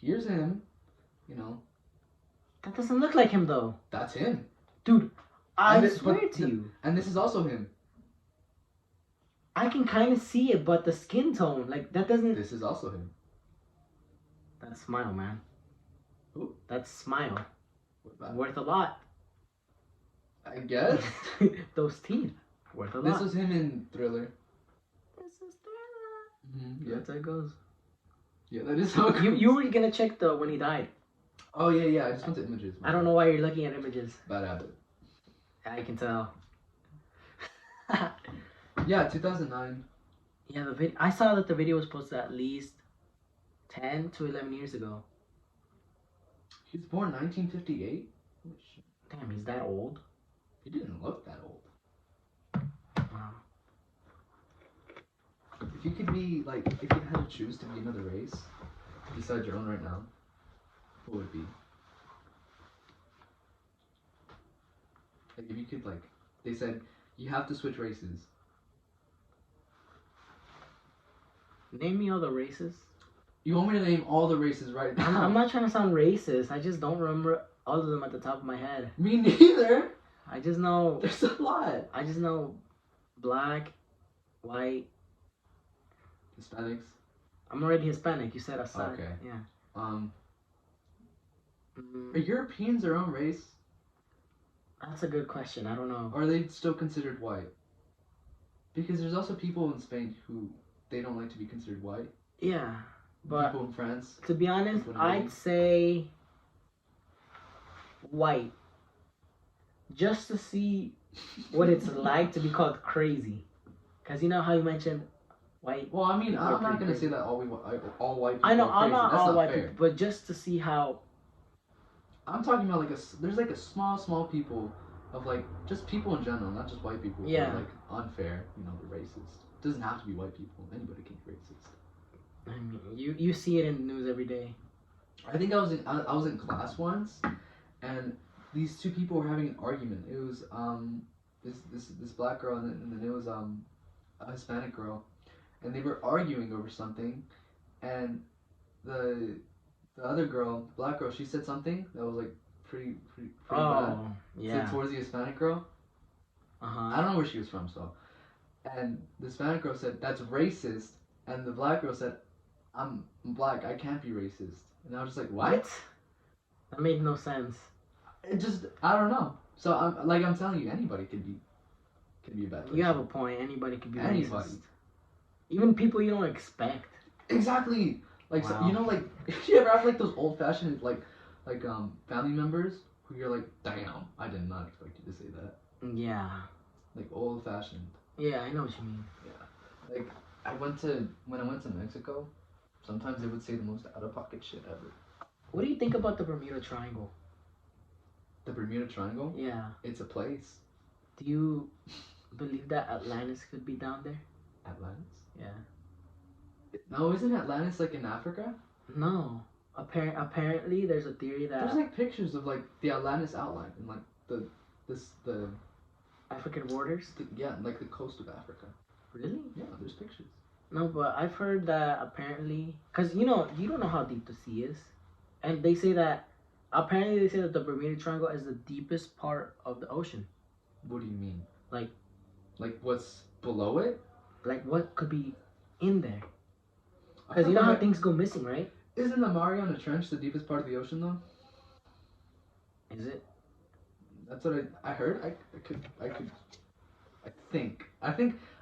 here's him, you know. That doesn't look like him, though. That's him. Dude, I swear to you. And this is also him. I can kind of see it, but the skin tone, like, that doesn't... This is also him. That smile, man. Who? That smile. What? Worth a lot. I guess. Those teeth. Worth a lot. This was him in Thriller. This is Thriller. Mm-hmm. Yeah. That's how it goes. Yeah, that is how it goes. You were gonna check when he died. Oh, yeah. I just went to images. I don't know why you're looking at images. Bad habit. I can tell. Yeah, 2009. Yeah, I saw that the video was posted at least 10 to 11 years ago. He was born 1958? Damn, he's that old? He didn't look that old. Wow. If you could be, like, if you had to choose to be another race besides your own right now, what would it be? Like, if you could, like, they said you have to switch races. Name me all the races. You want me to name all the races right now? I'm not trying to sound racist. I just don't remember all of them at the top of my head. Me neither. I just know... There's a lot. I just know black, white. Hispanics. I'm already Hispanic. You said Assad. Okay. Yeah. Are Europeans their own race? That's a good question. I don't know. Or are they still considered white? Because there's also people in Spain who they don't like to be considered white. Yeah, but people in France. To be honest, I'd say white. Just to see what it's like to be called crazy. Because you know how you mentioned white. Well, I mean, I'm not going to say that all white people I know, are crazy. I'm not That's all not white fair. people, but just to see how. I'm talking about there's like a small people of like just people in general, not just white people. Yeah. Who are, like unfair, they're racist. It doesn't have to be white people. Anybody can be racist. I mean, you see it in the news every day. I think I was in class once, and these two people were having an argument. It was this black girl and then it was a Hispanic girl, and they were arguing over something, and the other girl, the black girl, she said something that was like pretty bad. Yeah. Towards the Hispanic girl. I don't know where she was from, so. And the Hispanic girl said, "That's racist," and the black girl said, "I'm black. I can't be racist." And I was just like, "What?" That made no sense. It just, I don't know. So I'm telling you, anybody can be a bad person. You have a point. Anybody can be Anybody. racist. Even people you don't expect. Exactly. Like, wow. So, like, you ever have like those old-fashioned like family members who you're like, damn, I did not expect you to say that. Yeah. Like old-fashioned. Yeah, I know what you mean. Yeah. Like when I went to Mexico, sometimes they would say the most out-of-pocket shit ever. What do you think about the Bermuda Triangle? The Bermuda Triangle? Yeah. It's a place. Do you believe that Atlantis could be down there? Atlantis? Yeah. No, isn't Atlantis like in Africa? No. Apparently, there's a theory that there's like pictures of like the Atlantis outline and like the African waters. Like the coast of Africa. Really? Yeah, there's pictures. No, but I've heard that apparently, cause you don't know how deep the sea is, and they say that the Bermuda Triangle is the deepest part of the ocean. What do you mean? Like what's below it? Like what could be in there? Because you know how things go missing, right? Isn't the Mariana Trench the deepest part of the ocean, though? Is it? That's what I heard. I think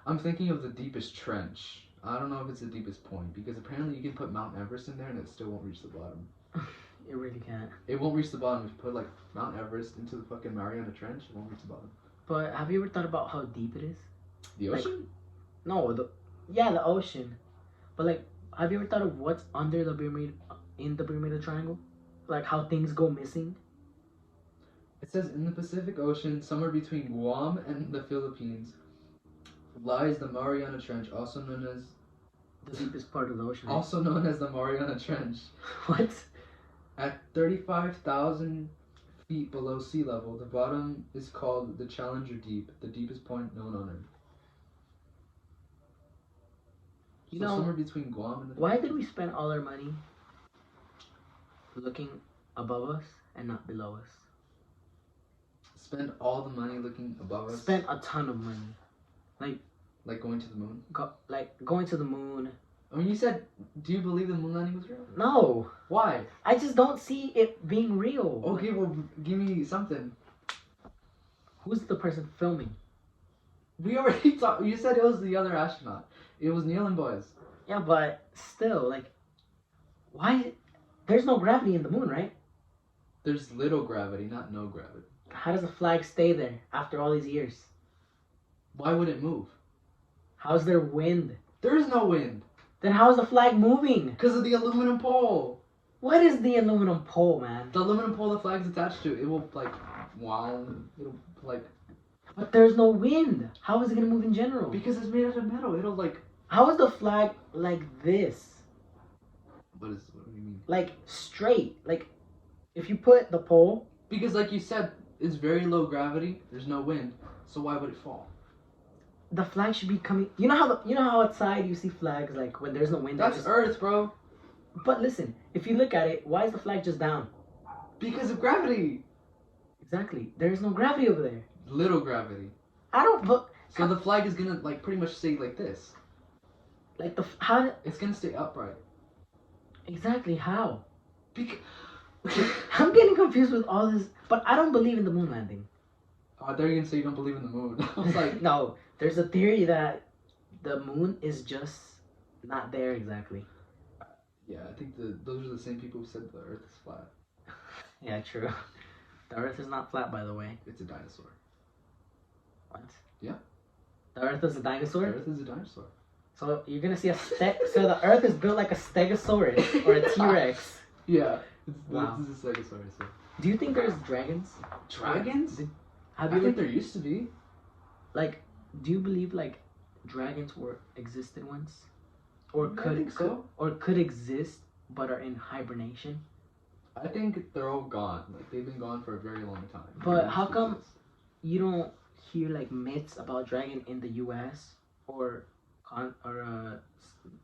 I'm thinking of the deepest trench. I don't know if it's the deepest point, because apparently you can put Mount Everest in there and it still won't reach the bottom. It really can't. It won't reach the bottom. If you put like Mount Everest into the fucking Mariana Trench, it won't reach the bottom. But have you ever thought about how deep it is? The ocean? No, the ocean. But like, have you ever thought of what's under the Bermuda Triangle? Like how things go missing? It says in the Pacific Ocean, somewhere between Guam and the Philippines, lies the Mariana Trench, also known as the deepest part of the ocean. Also known as the Mariana Trench. What? At 35,000 feet below sea level, the bottom is called the Challenger Deep, the deepest point known on Earth. You so know, somewhere between Guam and the why did we spend all our money looking above us and not below us? Spend all the money looking above us? Spend a ton of money. Like going to the moon? Going to the moon. I mean, you said, do you believe the moon landing was real? No. Why? I just don't see it being real. Okay, well, give me something. Who's the person filming? We already talked. You said it was the other astronaut. It was Neil and Buzz. Yeah, but still, like, why? There's no gravity in the moon, right? There's little gravity, not no gravity. How does the flag stay there after all these years? Why would it move? How's there wind? There is no wind. Then how is the flag moving? Because of the aluminum pole. What is the aluminum pole, man? The aluminum pole the flag's attached to, it will it'll But there's no wind. How is it gonna move in general? Because it's made out of metal. It'll How is the flag like this? What do you mean? Like straight. Like if you put the pole. Because like you said, it's very low gravity. There's no wind. So why would it fall? The flag should be coming. You know how outside you see flags like when there's no wind. That's Earth, bro. But listen, if you look at it, why is the flag just down? Because of gravity. Exactly. There is no gravity over there. Little gravity. I don't. But So the flag is gonna like pretty much stay like this. Like how? It's gonna stay upright. Exactly how? Because I'm getting confused with all this, but I don't believe in the moon landing. oh, I thought you were gonna say you don't believe in the moon. I was like, no. There's a theory that the moon is just not there exactly. yeah, I think those are the same people who said the Earth is flat. Yeah, true. The Earth is not flat, by the way. It's a dinosaur. What? Yeah. The Earth is a dinosaur? The Earth is a dinosaur. So you're gonna see so the Earth is built like a Stegosaurus or a T-Rex. Yeah. Wow. This is a Stegosaurus. Yeah. Do you think there's dragons? Dragons? Have I you think there used to be. like? Do you believe like dragons existed once, or I think so. or could exist but are in hibernation? I think they're all gone. Like they've been gone for a very long time. But how come you don't hear like myths about dragon in the U.S. or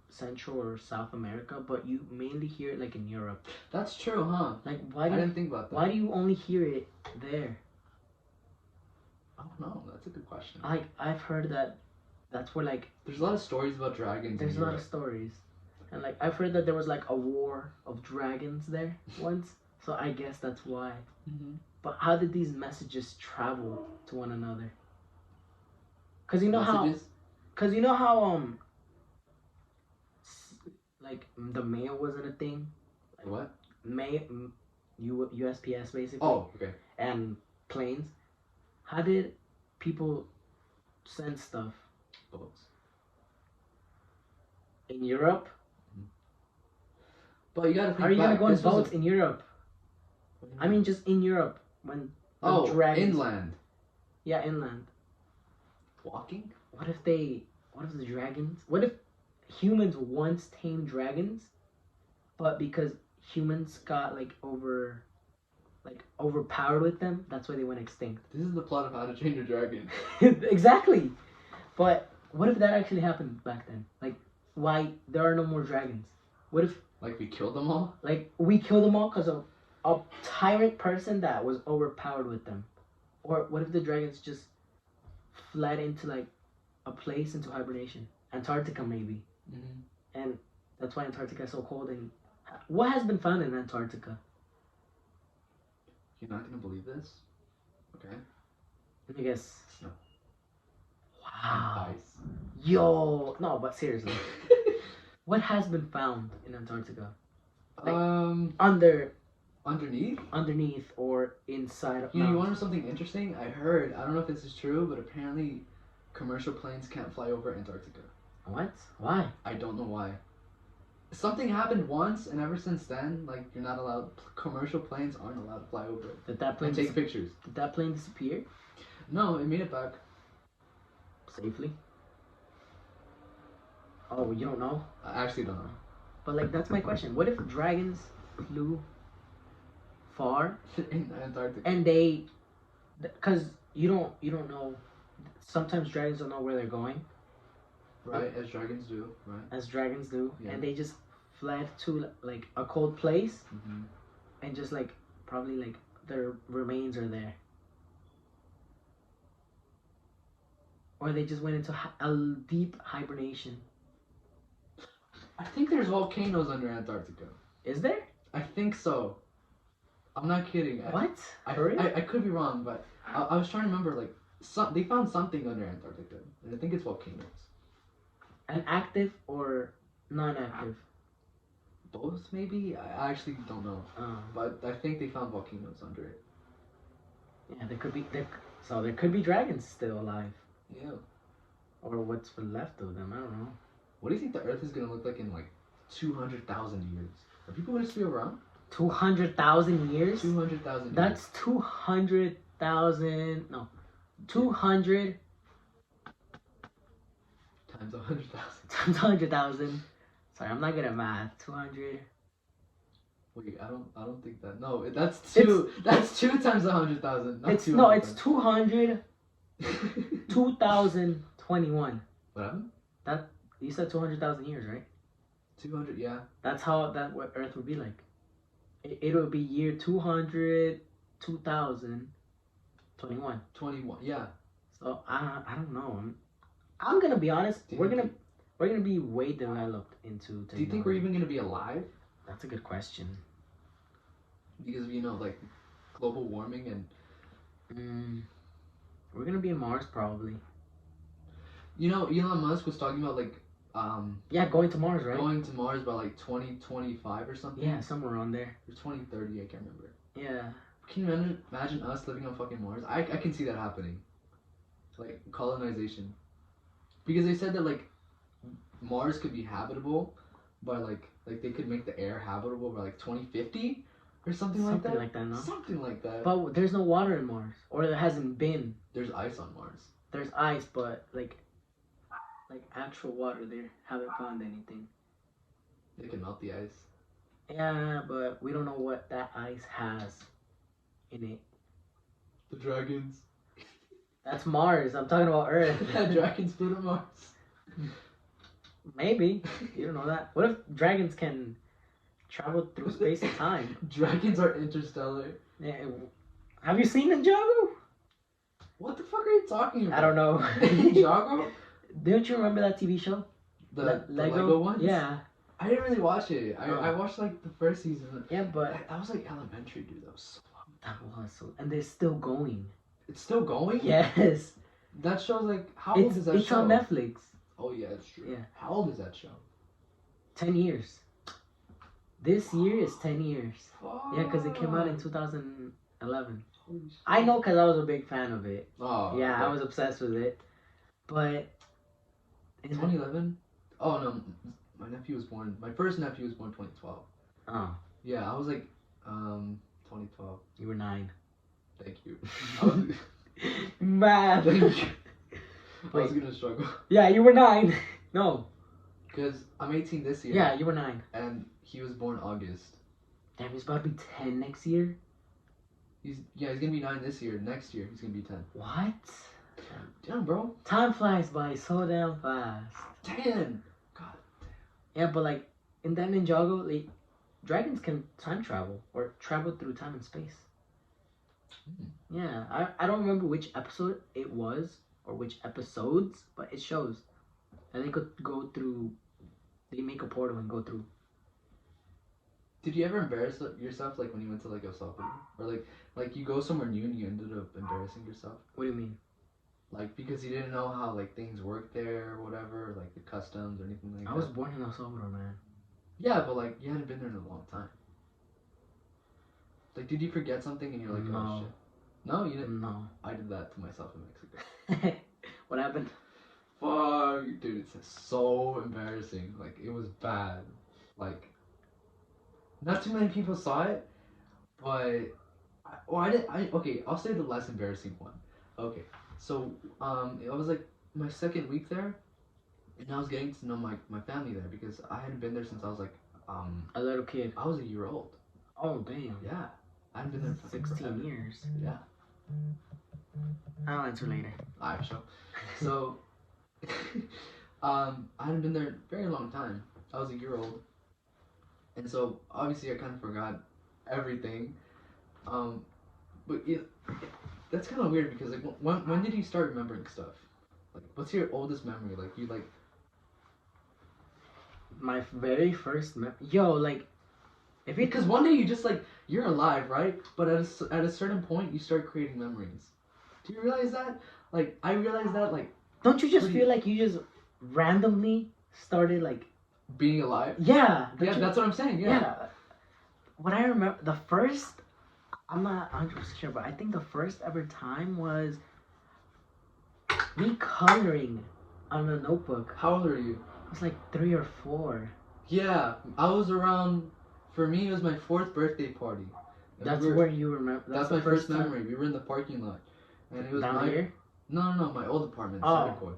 Central or South America, but you mainly hear it like in Europe? That's true, huh? Like I didn't think about that. Why do you only hear it there? I don't know. That's a good question. I've heard that's where like There's a lot of stories about dragons. there's a lot of stories, and like I've heard that there was like a war of dragons there once, so I guess that's why. Mm-hmm. But how did these messages travel to one another? Cause you know how like the mail wasn't a thing. Like, what? USPS basically. Oh, okay. And planes. How did people send stuff? Boats. In Europe? But you gotta think. How are you gonna go on boats a... in Europe? I mean, just in Europe when the dragons... inland. Yeah, inland. Walking? What if the dragons? What if humans once tamed dragons, but because humans got overpowered with them, that's why they went extinct. This is the plot of How to Train Your Dragon. Exactly. But what if that actually happened back then? Like, why there are no more dragons? What if like we killed them all? like we killed them all because of a tyrant person that was overpowered with them? Or what if the dragons just fled into like a place into hibernation? Antarctica maybe. Mm-hmm. And that's why Antarctica is so cold. And what has been found in Antarctica? You're not gonna believe this? Okay. Let me guess. Snow. Wow. And ice. Yo, no, but seriously, what has been found in Antarctica? Like, underneath or inside of you want to know something interesting? I heard, I don't know if this is true, but apparently commercial planes can't fly over Antarctica. What? Why? I don't know why. Something happened once, and ever since then, like, you're not allowed, commercial planes aren't allowed to fly over it. Did that plane and take pictures. Did that plane disappear? No, it made it back. Safely? Oh, you don't know? I actually don't know. But like, that's my question. What if dragons flew far in Antarctica? and because you don't know, sometimes dragons don't know where they're going. Right, as dragons do, right? As dragons do, yeah. And they just fled to like a cold place, mm-hmm. and just like probably like their remains are there, or they just went into a deep hibernation. I think there's volcanoes under Antarctica. Is there? I think so. I'm not kidding. What? I could be wrong, but I was trying to remember. Like, they found something under Antarctica, and I think it's volcanoes. An active or non-active? Both, maybe? I actually don't know. But I think they found volcanoes under it. Yeah, there could be dragons still alive. Yeah. Or what's left of them, I don't know. What do you think the Earth is going to look like in, like, 200,000 years? Are people going to still around? 200,000 years? 200,000 years. That's 200,000... No. 200... Times 100,000. Times 100,000. Sorry, I'm not good at math. 200. Wait, I don't think that. No, that's two. That's 2 times 100,000. It's 200. 2021. What happened? You said 200,000 years, right? 200, yeah. That's what Earth would be like. It would be year 200, 2021. 21, yeah. So I don't know. I'm gonna be honest. We're gonna be way developed into technology. Do you think we're even gonna be alive? That's a good question. Because like global warming and. We're gonna be in Mars probably. Elon Musk was talking about like yeah, going to Mars, right? Going to Mars by like 2025 or something. Yeah, somewhere around there. Or 2030, I can't remember. Yeah. Can you imagine us living on fucking Mars? I can see that happening. Like colonization. Because they said that like Mars could be habitable by like they could make the air habitable by like 2050 or something like that. Something like that, no? Something like that. But there's no water in Mars, or there hasn't been. There's ice on Mars. There's ice, but like actual water, they haven't found anything. They can melt the ice. Yeah, but we don't know what that ice has in it. The dragons. That's Mars. I'm talking about Earth. Dragons flew to Mars. Maybe. You don't know that. What if dragons can travel through space and time? Dragons are interstellar. Yeah. Have you seen Ninjago? What the fuck are you talking about? I don't know. Ninjago? Don't you remember that TV show? The Lego ones? Yeah. I didn't really watch it. I watched like the first season. Yeah, but that was like elementary, dude. That was so long. That was so, and they're still going. It's still going? Yes. That show's like, how old is that it's show? on Netflix. Oh yeah, it's true. Yeah. How old is that show? 10 years. This year is 10 years. Fuck. Yeah, because it came out in 2011. I know because I was a big fan of it. Oh. Yeah, okay. I was obsessed with it. But... 2011? Oh no, my first nephew was born 2012. Oh. Yeah, I was like, 2012. You were 9. Thank you. Math. Thank you. I was gonna struggle. Yeah, you were 9. No. Because I'm 18 this year. Yeah, you were 9. And he was born August. Damn, he's about to be 10 next year? He's gonna be 9 this year. Next year, he's gonna be 10. What? Damn, bro. Time flies by so damn fast. 10! God damn. Yeah, but like, in that Ninjago, like, dragons can time travel or travel through time and space. Yeah, I don't remember which episode it was or which episodes, but it shows that they could go through. They make a portal and go through. Did you ever embarrass yourself like when you went to like El Salvador, or like you go somewhere new and you ended up embarrassing yourself? What do you mean? Like because you didn't know how like things work there or whatever, like the customs or anything like that. I was born in El Salvador, man. Yeah, but like you hadn't been there in a long time. Like, did you forget something and you're like, no. oh shit? No, you didn't. No. I did that to myself in Mexico. What happened? Fuck, dude, it's so embarrassing. Like, it was bad. Like, not too many people saw it, but okay, I'll say the less embarrassing one. Okay, so it was like my second week there, and I was getting to know my family there because I hadn't been there since I was like a little kid. I was a year old. Oh damn. Yeah, I hadn't been there for 16 forever. years. Yeah. I'll answer later. Alright, so I hadn't been there a very long time. I was a year old. And so obviously I kind of forgot everything. But that's kind of weird because like when did you start remembering stuff? Like what's your oldest memory? Like you like my very first yo, like if it because one day you just like you're alive, right? But at a certain point you start creating memories. Do you realize that? Like I realized that like don't you just feel like you just randomly started like being alive? Yeah. Yeah, that's what I'm saying. Yeah. What I remember, the first, I'm not 100% sure, but I think the first ever time was me coloring on a notebook. How old are you? I was like 3 or 4. Yeah, I was around. For me, it was my 4th birthday party. That's where you remember. That's my first memory. We were in the parking lot, and it was down here. No, my old apartment. Oh.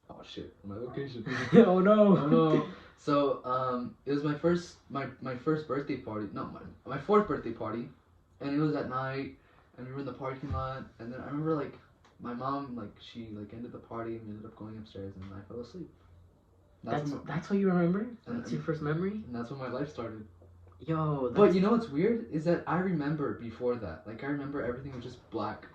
Oh shit, my location. Oh no. Oh no. So it was my first birthday party. No, my 4th birthday party, and it was at night, and we were in the parking lot, and then I remember like my mom like she like ended the party and we ended up going upstairs, and I fell asleep. That's what you remember? That's your first memory? And that's when my life started. Yo, but you know what's weird is that I remember before that. Like I remember everything was just black.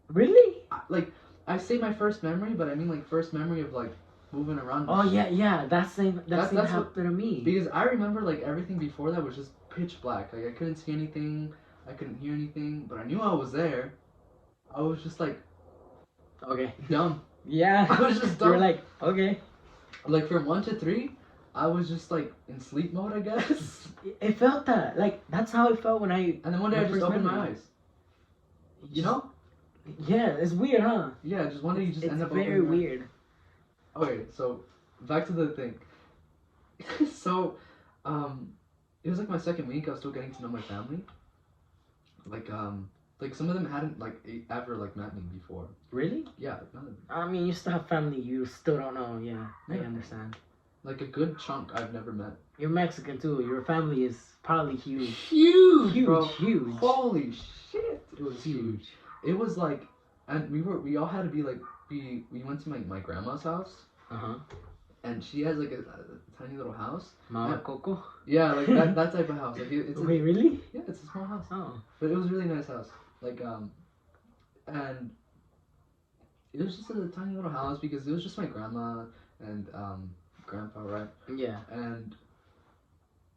Really? Like I say my first memory, but I mean like first memory of like moving around. Oh yeah, that same That's happened to me. Because I remember like everything before that was just pitch black. Like I couldn't see anything, I couldn't hear anything, but I knew I was there. I was just like, okay, dumb. Yeah, I was just dumb. You were like, okay. Like from 1 to 3, I was just like in sleep mode, I guess. It felt that. Like that's how it felt when I. And then one day I just opened my eyes. You know? Yeah, it's weird, huh? Yeah, just one day you just end up. It's very weird. Okay, so back to the thing. So, it was like my second week. I was still getting to know my family. Like some of them hadn't like ever like met me before. Really? Yeah, like none of them. I mean, you still have family you still don't know. Yeah, I understand. Like a good chunk I've never met. You're Mexican too. Your family is probably huge. Huge, bro. Huge. Holy shit! It was huge. It was like, and we all had to be like, we went to my grandma's house. And she has like a tiny little house. Mama Coco? Yeah, like that type of house. Like it's Wait, really? Yeah, it's a small house. Oh. But it was a really nice house. Like and it was just a tiny little house because it was just my grandma and grandpa, right? Yeah. And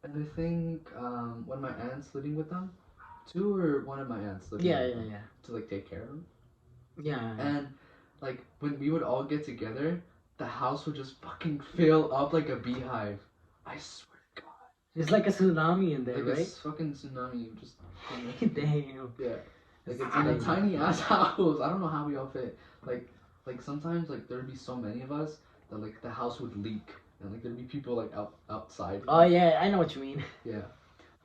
I think one of my aunts living with them, 2 or one of my aunts living with them to like take care of them. Yeah. And like when we would all get together, the house would just fucking fill up like a beehive. I swear to God. It's like a tsunami in there, like right? a fucking tsunami. Just damn. Yeah. Like it's in a tiny ass house. I don't know how we all fit. Like sometimes like there'd be so many of us that like the house would leak and like there'd be people like outside. Oh yeah, I know what you mean. Yeah.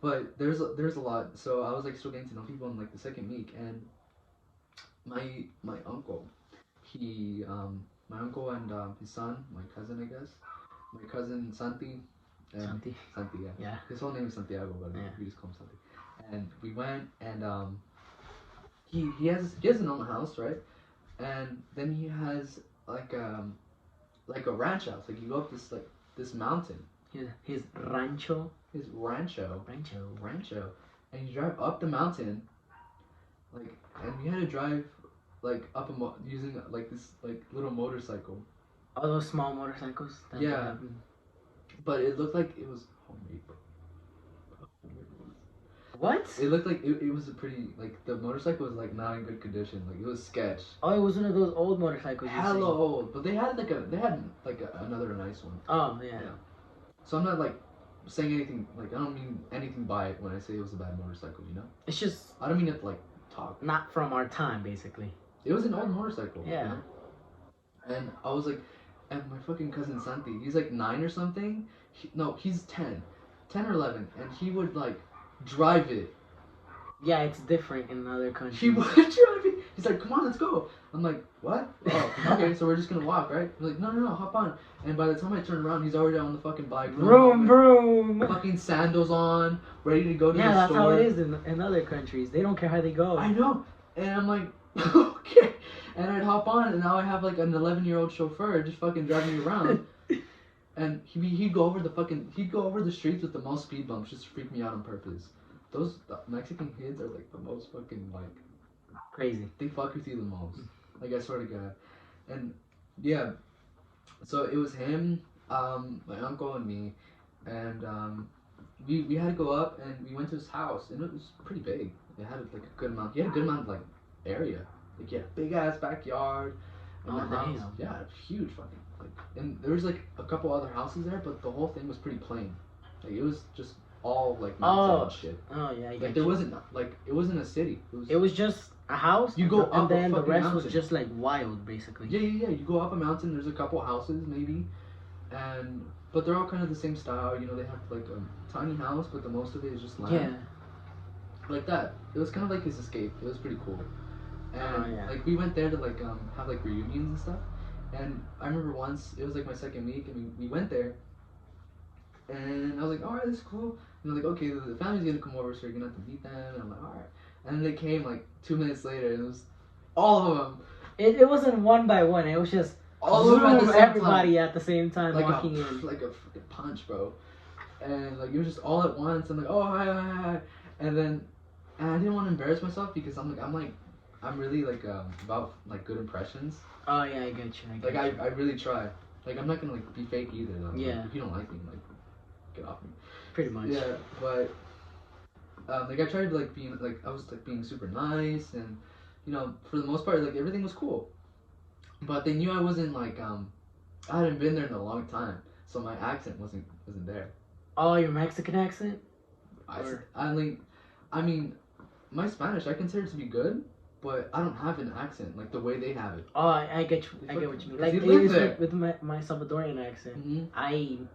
But there's a lot. So I was like still getting to know people in like the second week, and my uncle, my uncle and his son, my cousin, I guess. My cousin Santi. Santi, yeah. His whole name is Santiago, but we just call him Santi. And we went, and he has an own house, right? And then he has like a ranch house. Like you go up this mountain. His rancho. His rancho. And you drive up the mountain. Like, and we had to drive like up using like this like little motorcycle. All those small motorcycles. Yeah. But it looked like it was homemade. What? It looked like it was a pretty like the motorcycle was like not in good condition. Like it was sketch. Oh, it was one of those old motorcycles. Hella old, but they had another nice one. Oh yeah. So I'm not like saying anything like I don't mean anything by it when I say it was a bad motorcycle. You know. It's just I don't mean it like talk. Not from our time, basically. It was an old motorcycle. Yeah. You know? And I was like, and my fucking cousin Santi, he's like 9 or something. He's 10 or 11, and he would like drive it. Yeah, it's different in other countries. He would drive it. He's like, come on, let's go. I'm like, what? Oh, okay, so we're just gonna walk, right? He's like, no, hop on. And by the time I turn around, he's already on the fucking bike. Vroom. Fucking sandals on, ready to go to the store. Yeah, that's how it is in other countries. They don't care how they go. I know. And I'm like, okay. And I'd hop on, and now I have like an 11-year-old chauffeur just fucking driving me around. And he'd go over the streets with the most speed bumps just to freak me out on purpose. Those Mexican kids are like the most fucking like crazy. They fuck with you the most. Like I swear to God. And yeah, so it was him, my uncle and me, and we had to go up and we went to his house, and it was pretty big. It had like a good amount. He had a good amount of like area. Like he had a big ass backyard. And the house, yeah, huge fucking like. And there was like a couple other houses there, but the whole thing was pretty plain. Like it was just all like mountain and shit. Oh yeah, like there wasn't like it wasn't a city. It was just a house. You go up and then the rest mountain. was just like wild, basically. Yeah. You go up a mountain. There's a couple houses maybe, but they're all kind of the same style. You know, they have like a tiny house, but the most of it is just land. Yeah. Like that. It was kind of like his escape. It was pretty cool. And like we went there to like have like reunions and stuff. And I remember once it was like my second week, and we went there. And I was like, all right, this is cool. And they're like, okay, the family's gonna come over, so you're gonna have to meet them. And I'm like, all right. And then they came like 2 minutes later, and it was all of them. It wasn't one by one. It was just all of them at the same everybody time. At the same time like walking in. Like a freaking punch, bro. And like it was just all at once. I'm like, oh hi. And then I didn't want to embarrass myself because I'm like I'm really like about like good impressions. Oh yeah, I get you. I really try. Like I'm not gonna like be fake either though. Yeah. Like, if you don't like me, like get off me. Pretty much. Yeah, but like I tried like being like I was like being super nice and you know for the most part like everything was cool, but they knew I wasn't like I hadn't been there in a long time, so my accent wasn't there. Oh, your Mexican accent? I mean, my Spanish I consider it to be good, but I don't have an accent like the way they have it. Oh, I get you. I get what you mean. Like you live there. with my Salvadorian accent.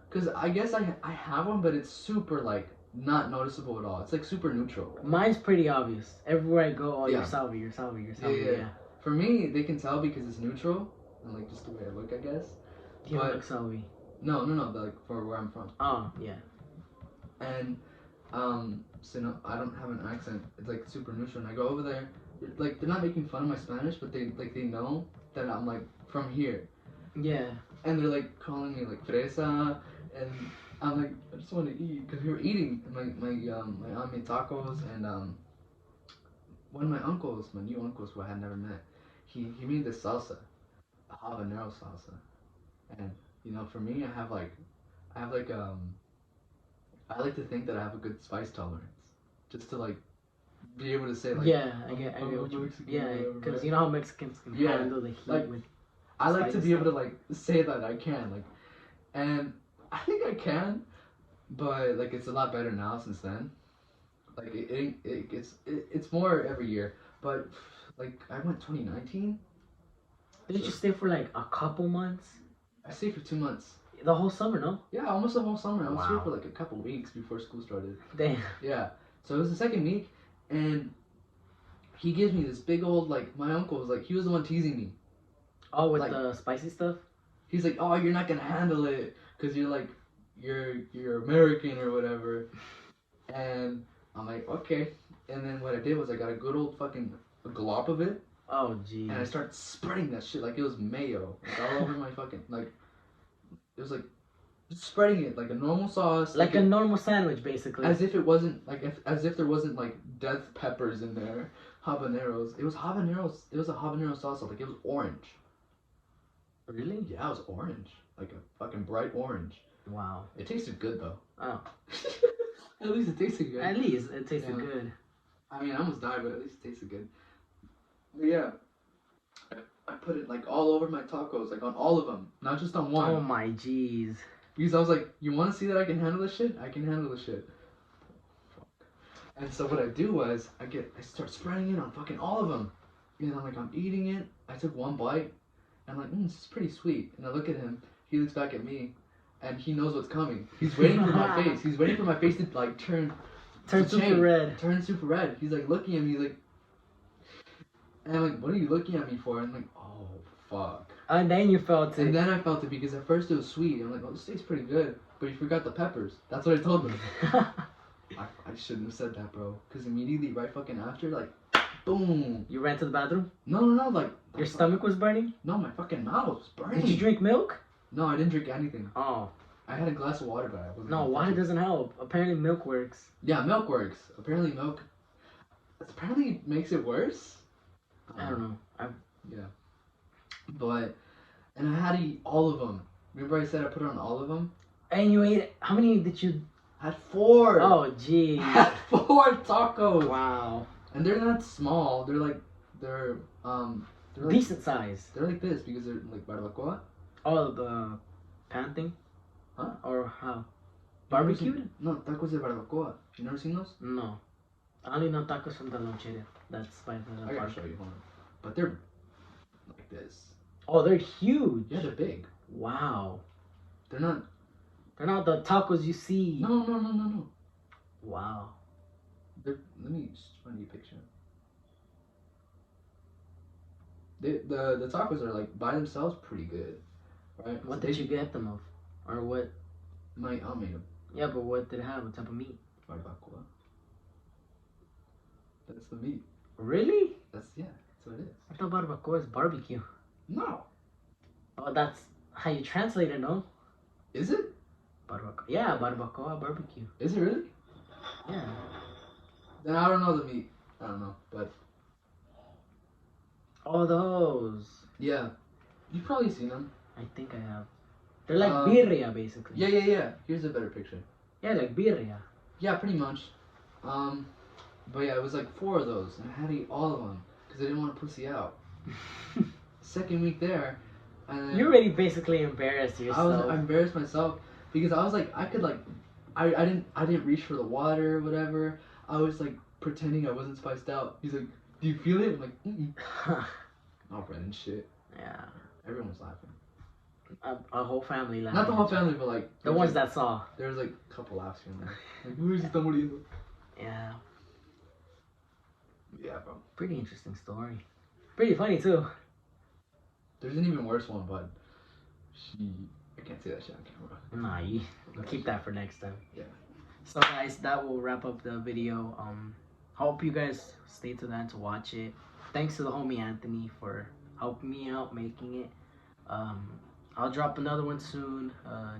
Because I guess I have one, but it's super like not noticeable at all. It's like super neutral. Mine's pretty obvious. Everywhere I go, oh, Yeah. you're Salvi. Yeah. For me, they can tell because it's neutral and like just the way I look, I guess. You look Salvi. No, like for where I'm from. Oh yeah. And so no, I don't have an accent. It's like super neutral, and I go over there. Like they're not making fun of my Spanish, but they know that I'm like from here. Yeah. And they're like calling me like fresa, and I'm like I just want to eat because we were eating. And my aunt made tacos, and one of my uncles, my new uncles who I had never met, he made this salsa, a habanero salsa, and you know for me I like to think that I have a good spice tolerance, just to like be able to say like I get what you mean. Yeah, because you know how Mexicans can handle the heat like, with. I like to be able to like say that I can like, and I think I can, but like it's a lot better now since then. Like it's more every year, but like I went 2019. Did you stay for like a couple months? I stayed for 2 months. The whole summer, no? Yeah, almost the whole summer. I was here Wow. for like a couple weeks before school started. Damn. Yeah, so it was the second week, and he gives me this big old like my uncle was like he was the one teasing me. Oh, with like, the spicy stuff? He's like, oh, you're not gonna handle it because you're like you're American or whatever, and I'm like okay, and then what I did was I got a good old fucking glop of it. Oh geez. And I started spreading that shit like it was mayo, like all over my fucking like. It was like just spreading it like a normal sauce, like a normal sandwich, basically. as if it wasn't like as if there wasn't like death peppers in there, habaneros. It was habaneros. It was a habanero salsa. Like it was orange. Really? Yeah, it was orange, like a fucking bright orange. Wow. It tasted good though. Oh. At least it tasted good. At least it tasted good. I mean, I almost died, but at least it tasted good. But yeah. I put it like all over my tacos, like on all of them, not just on one. Oh my jeez. Because I was like, you want to see that I can handle this shit? I can handle this shit. Fuck. And so what I do was, I start spreading it on fucking all of them. And I'm eating it. I took one bite. And I'm like, this is pretty sweet. And I look at him. He looks back at me. And he knows what's coming. He's waiting for my face. He's waiting for my face to like turn super red. Turn super red. He's like looking at me like, and I'm like, what are you looking at me for? And I'm like, oh, fuck. And then you felt it. And then I felt it because at first it was sweet. I'm like, oh, this tastes pretty good. But you forgot the peppers. That's what I told them. I shouldn't have said that, bro. Because immediately, right fucking after, like, boom. You ran to the bathroom? No, like. Your stomach was burning? No, my fucking mouth was burning. Did you drink milk? No, I didn't drink anything. Oh. I had a glass of water, but I wasn't. No, water doesn't help. Apparently milk works. Yeah, milk works. Apparently milk makes it worse. I don't know. Yeah. But, and I had to eat all of them. Remember I said I put it on all of them? And you ate, how many did you? I had 4. Oh, geez. I had 4 tacos. Wow. And they're not small. They're like decent size. They're like this because they're like barbacoa. Oh, the pan thing? Huh? Or how? Barbecued? No, tacos de barbacoa. You never seen those? No. I only know tacos from the loncheria. That's by the I gotta show you, hold on. But they're like this. Oh, they're huge. Yeah, they're big. Wow. They're not the tacos you see. No. Wow. Let me just find you a picture. The tacos are like by themselves pretty good, right? What did you get them of? Or what? My aunt made them. Yeah, but what did it have? What type of meat? Barbacoa. That's the meat. Really? That's what it is. I thought barbacoa is barbecue. No. Oh, that's how you translate it, no? Is it? Barbacoa. Yeah, barbacoa, barbecue. Is it really? Yeah. Then I don't know the meat. I don't know, but Oh, those. Yeah, you've probably seen them. I think I have. They're like Um, birria, basically. Yeah. Here's a better picture. Yeah, like birria. Yeah, pretty much. But yeah, it was like 4 of those, and I had to eat all of them because I didn't want to pussy out. Second week there, and then You already basically embarrassed I yourself. embarrassed myself because I was like, I could like, I didn't reach for the water or whatever. I was like pretending I wasn't spiced out. He's like, do you feel it? I'm like, oh, Brennan, shit. Yeah. Everyone's laughing. A whole family laughed. Not the whole family, but like The ones that saw. there was like a couple laughs here and there. Like, who is this somebody? Yeah. Yeah, bro. Pretty interesting story. Pretty funny too. There's an even worse one, but I can't say that shit on camera. Nah, you keep that for next time. Yeah. So guys, that will wrap up the video. Hope you guys stay to the end to watch it. Thanks to the homie Anthony for helping me out making it. I'll drop another one soon.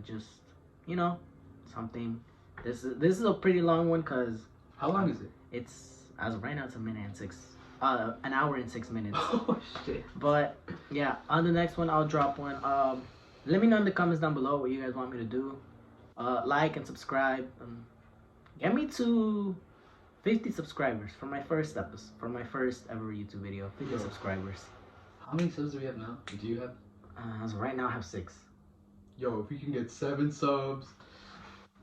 Just something. This is a pretty long one because How long is it? it's as of right now it's an hour and 6 minutes. Oh shit. But yeah, on the next one I'll drop one. Let me know in the comments down below what you guys want me to do. Like and subscribe. Get me to 50 subscribers for my first episode, for my first ever YouTube video. 50 subscribers. How many subs do we have now? Do you have? As of right now I have 6. Yo, if we can get 7 subs.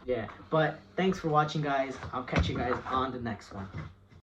Yeah, but thanks for watching, guys. I'll catch you guys on the next one.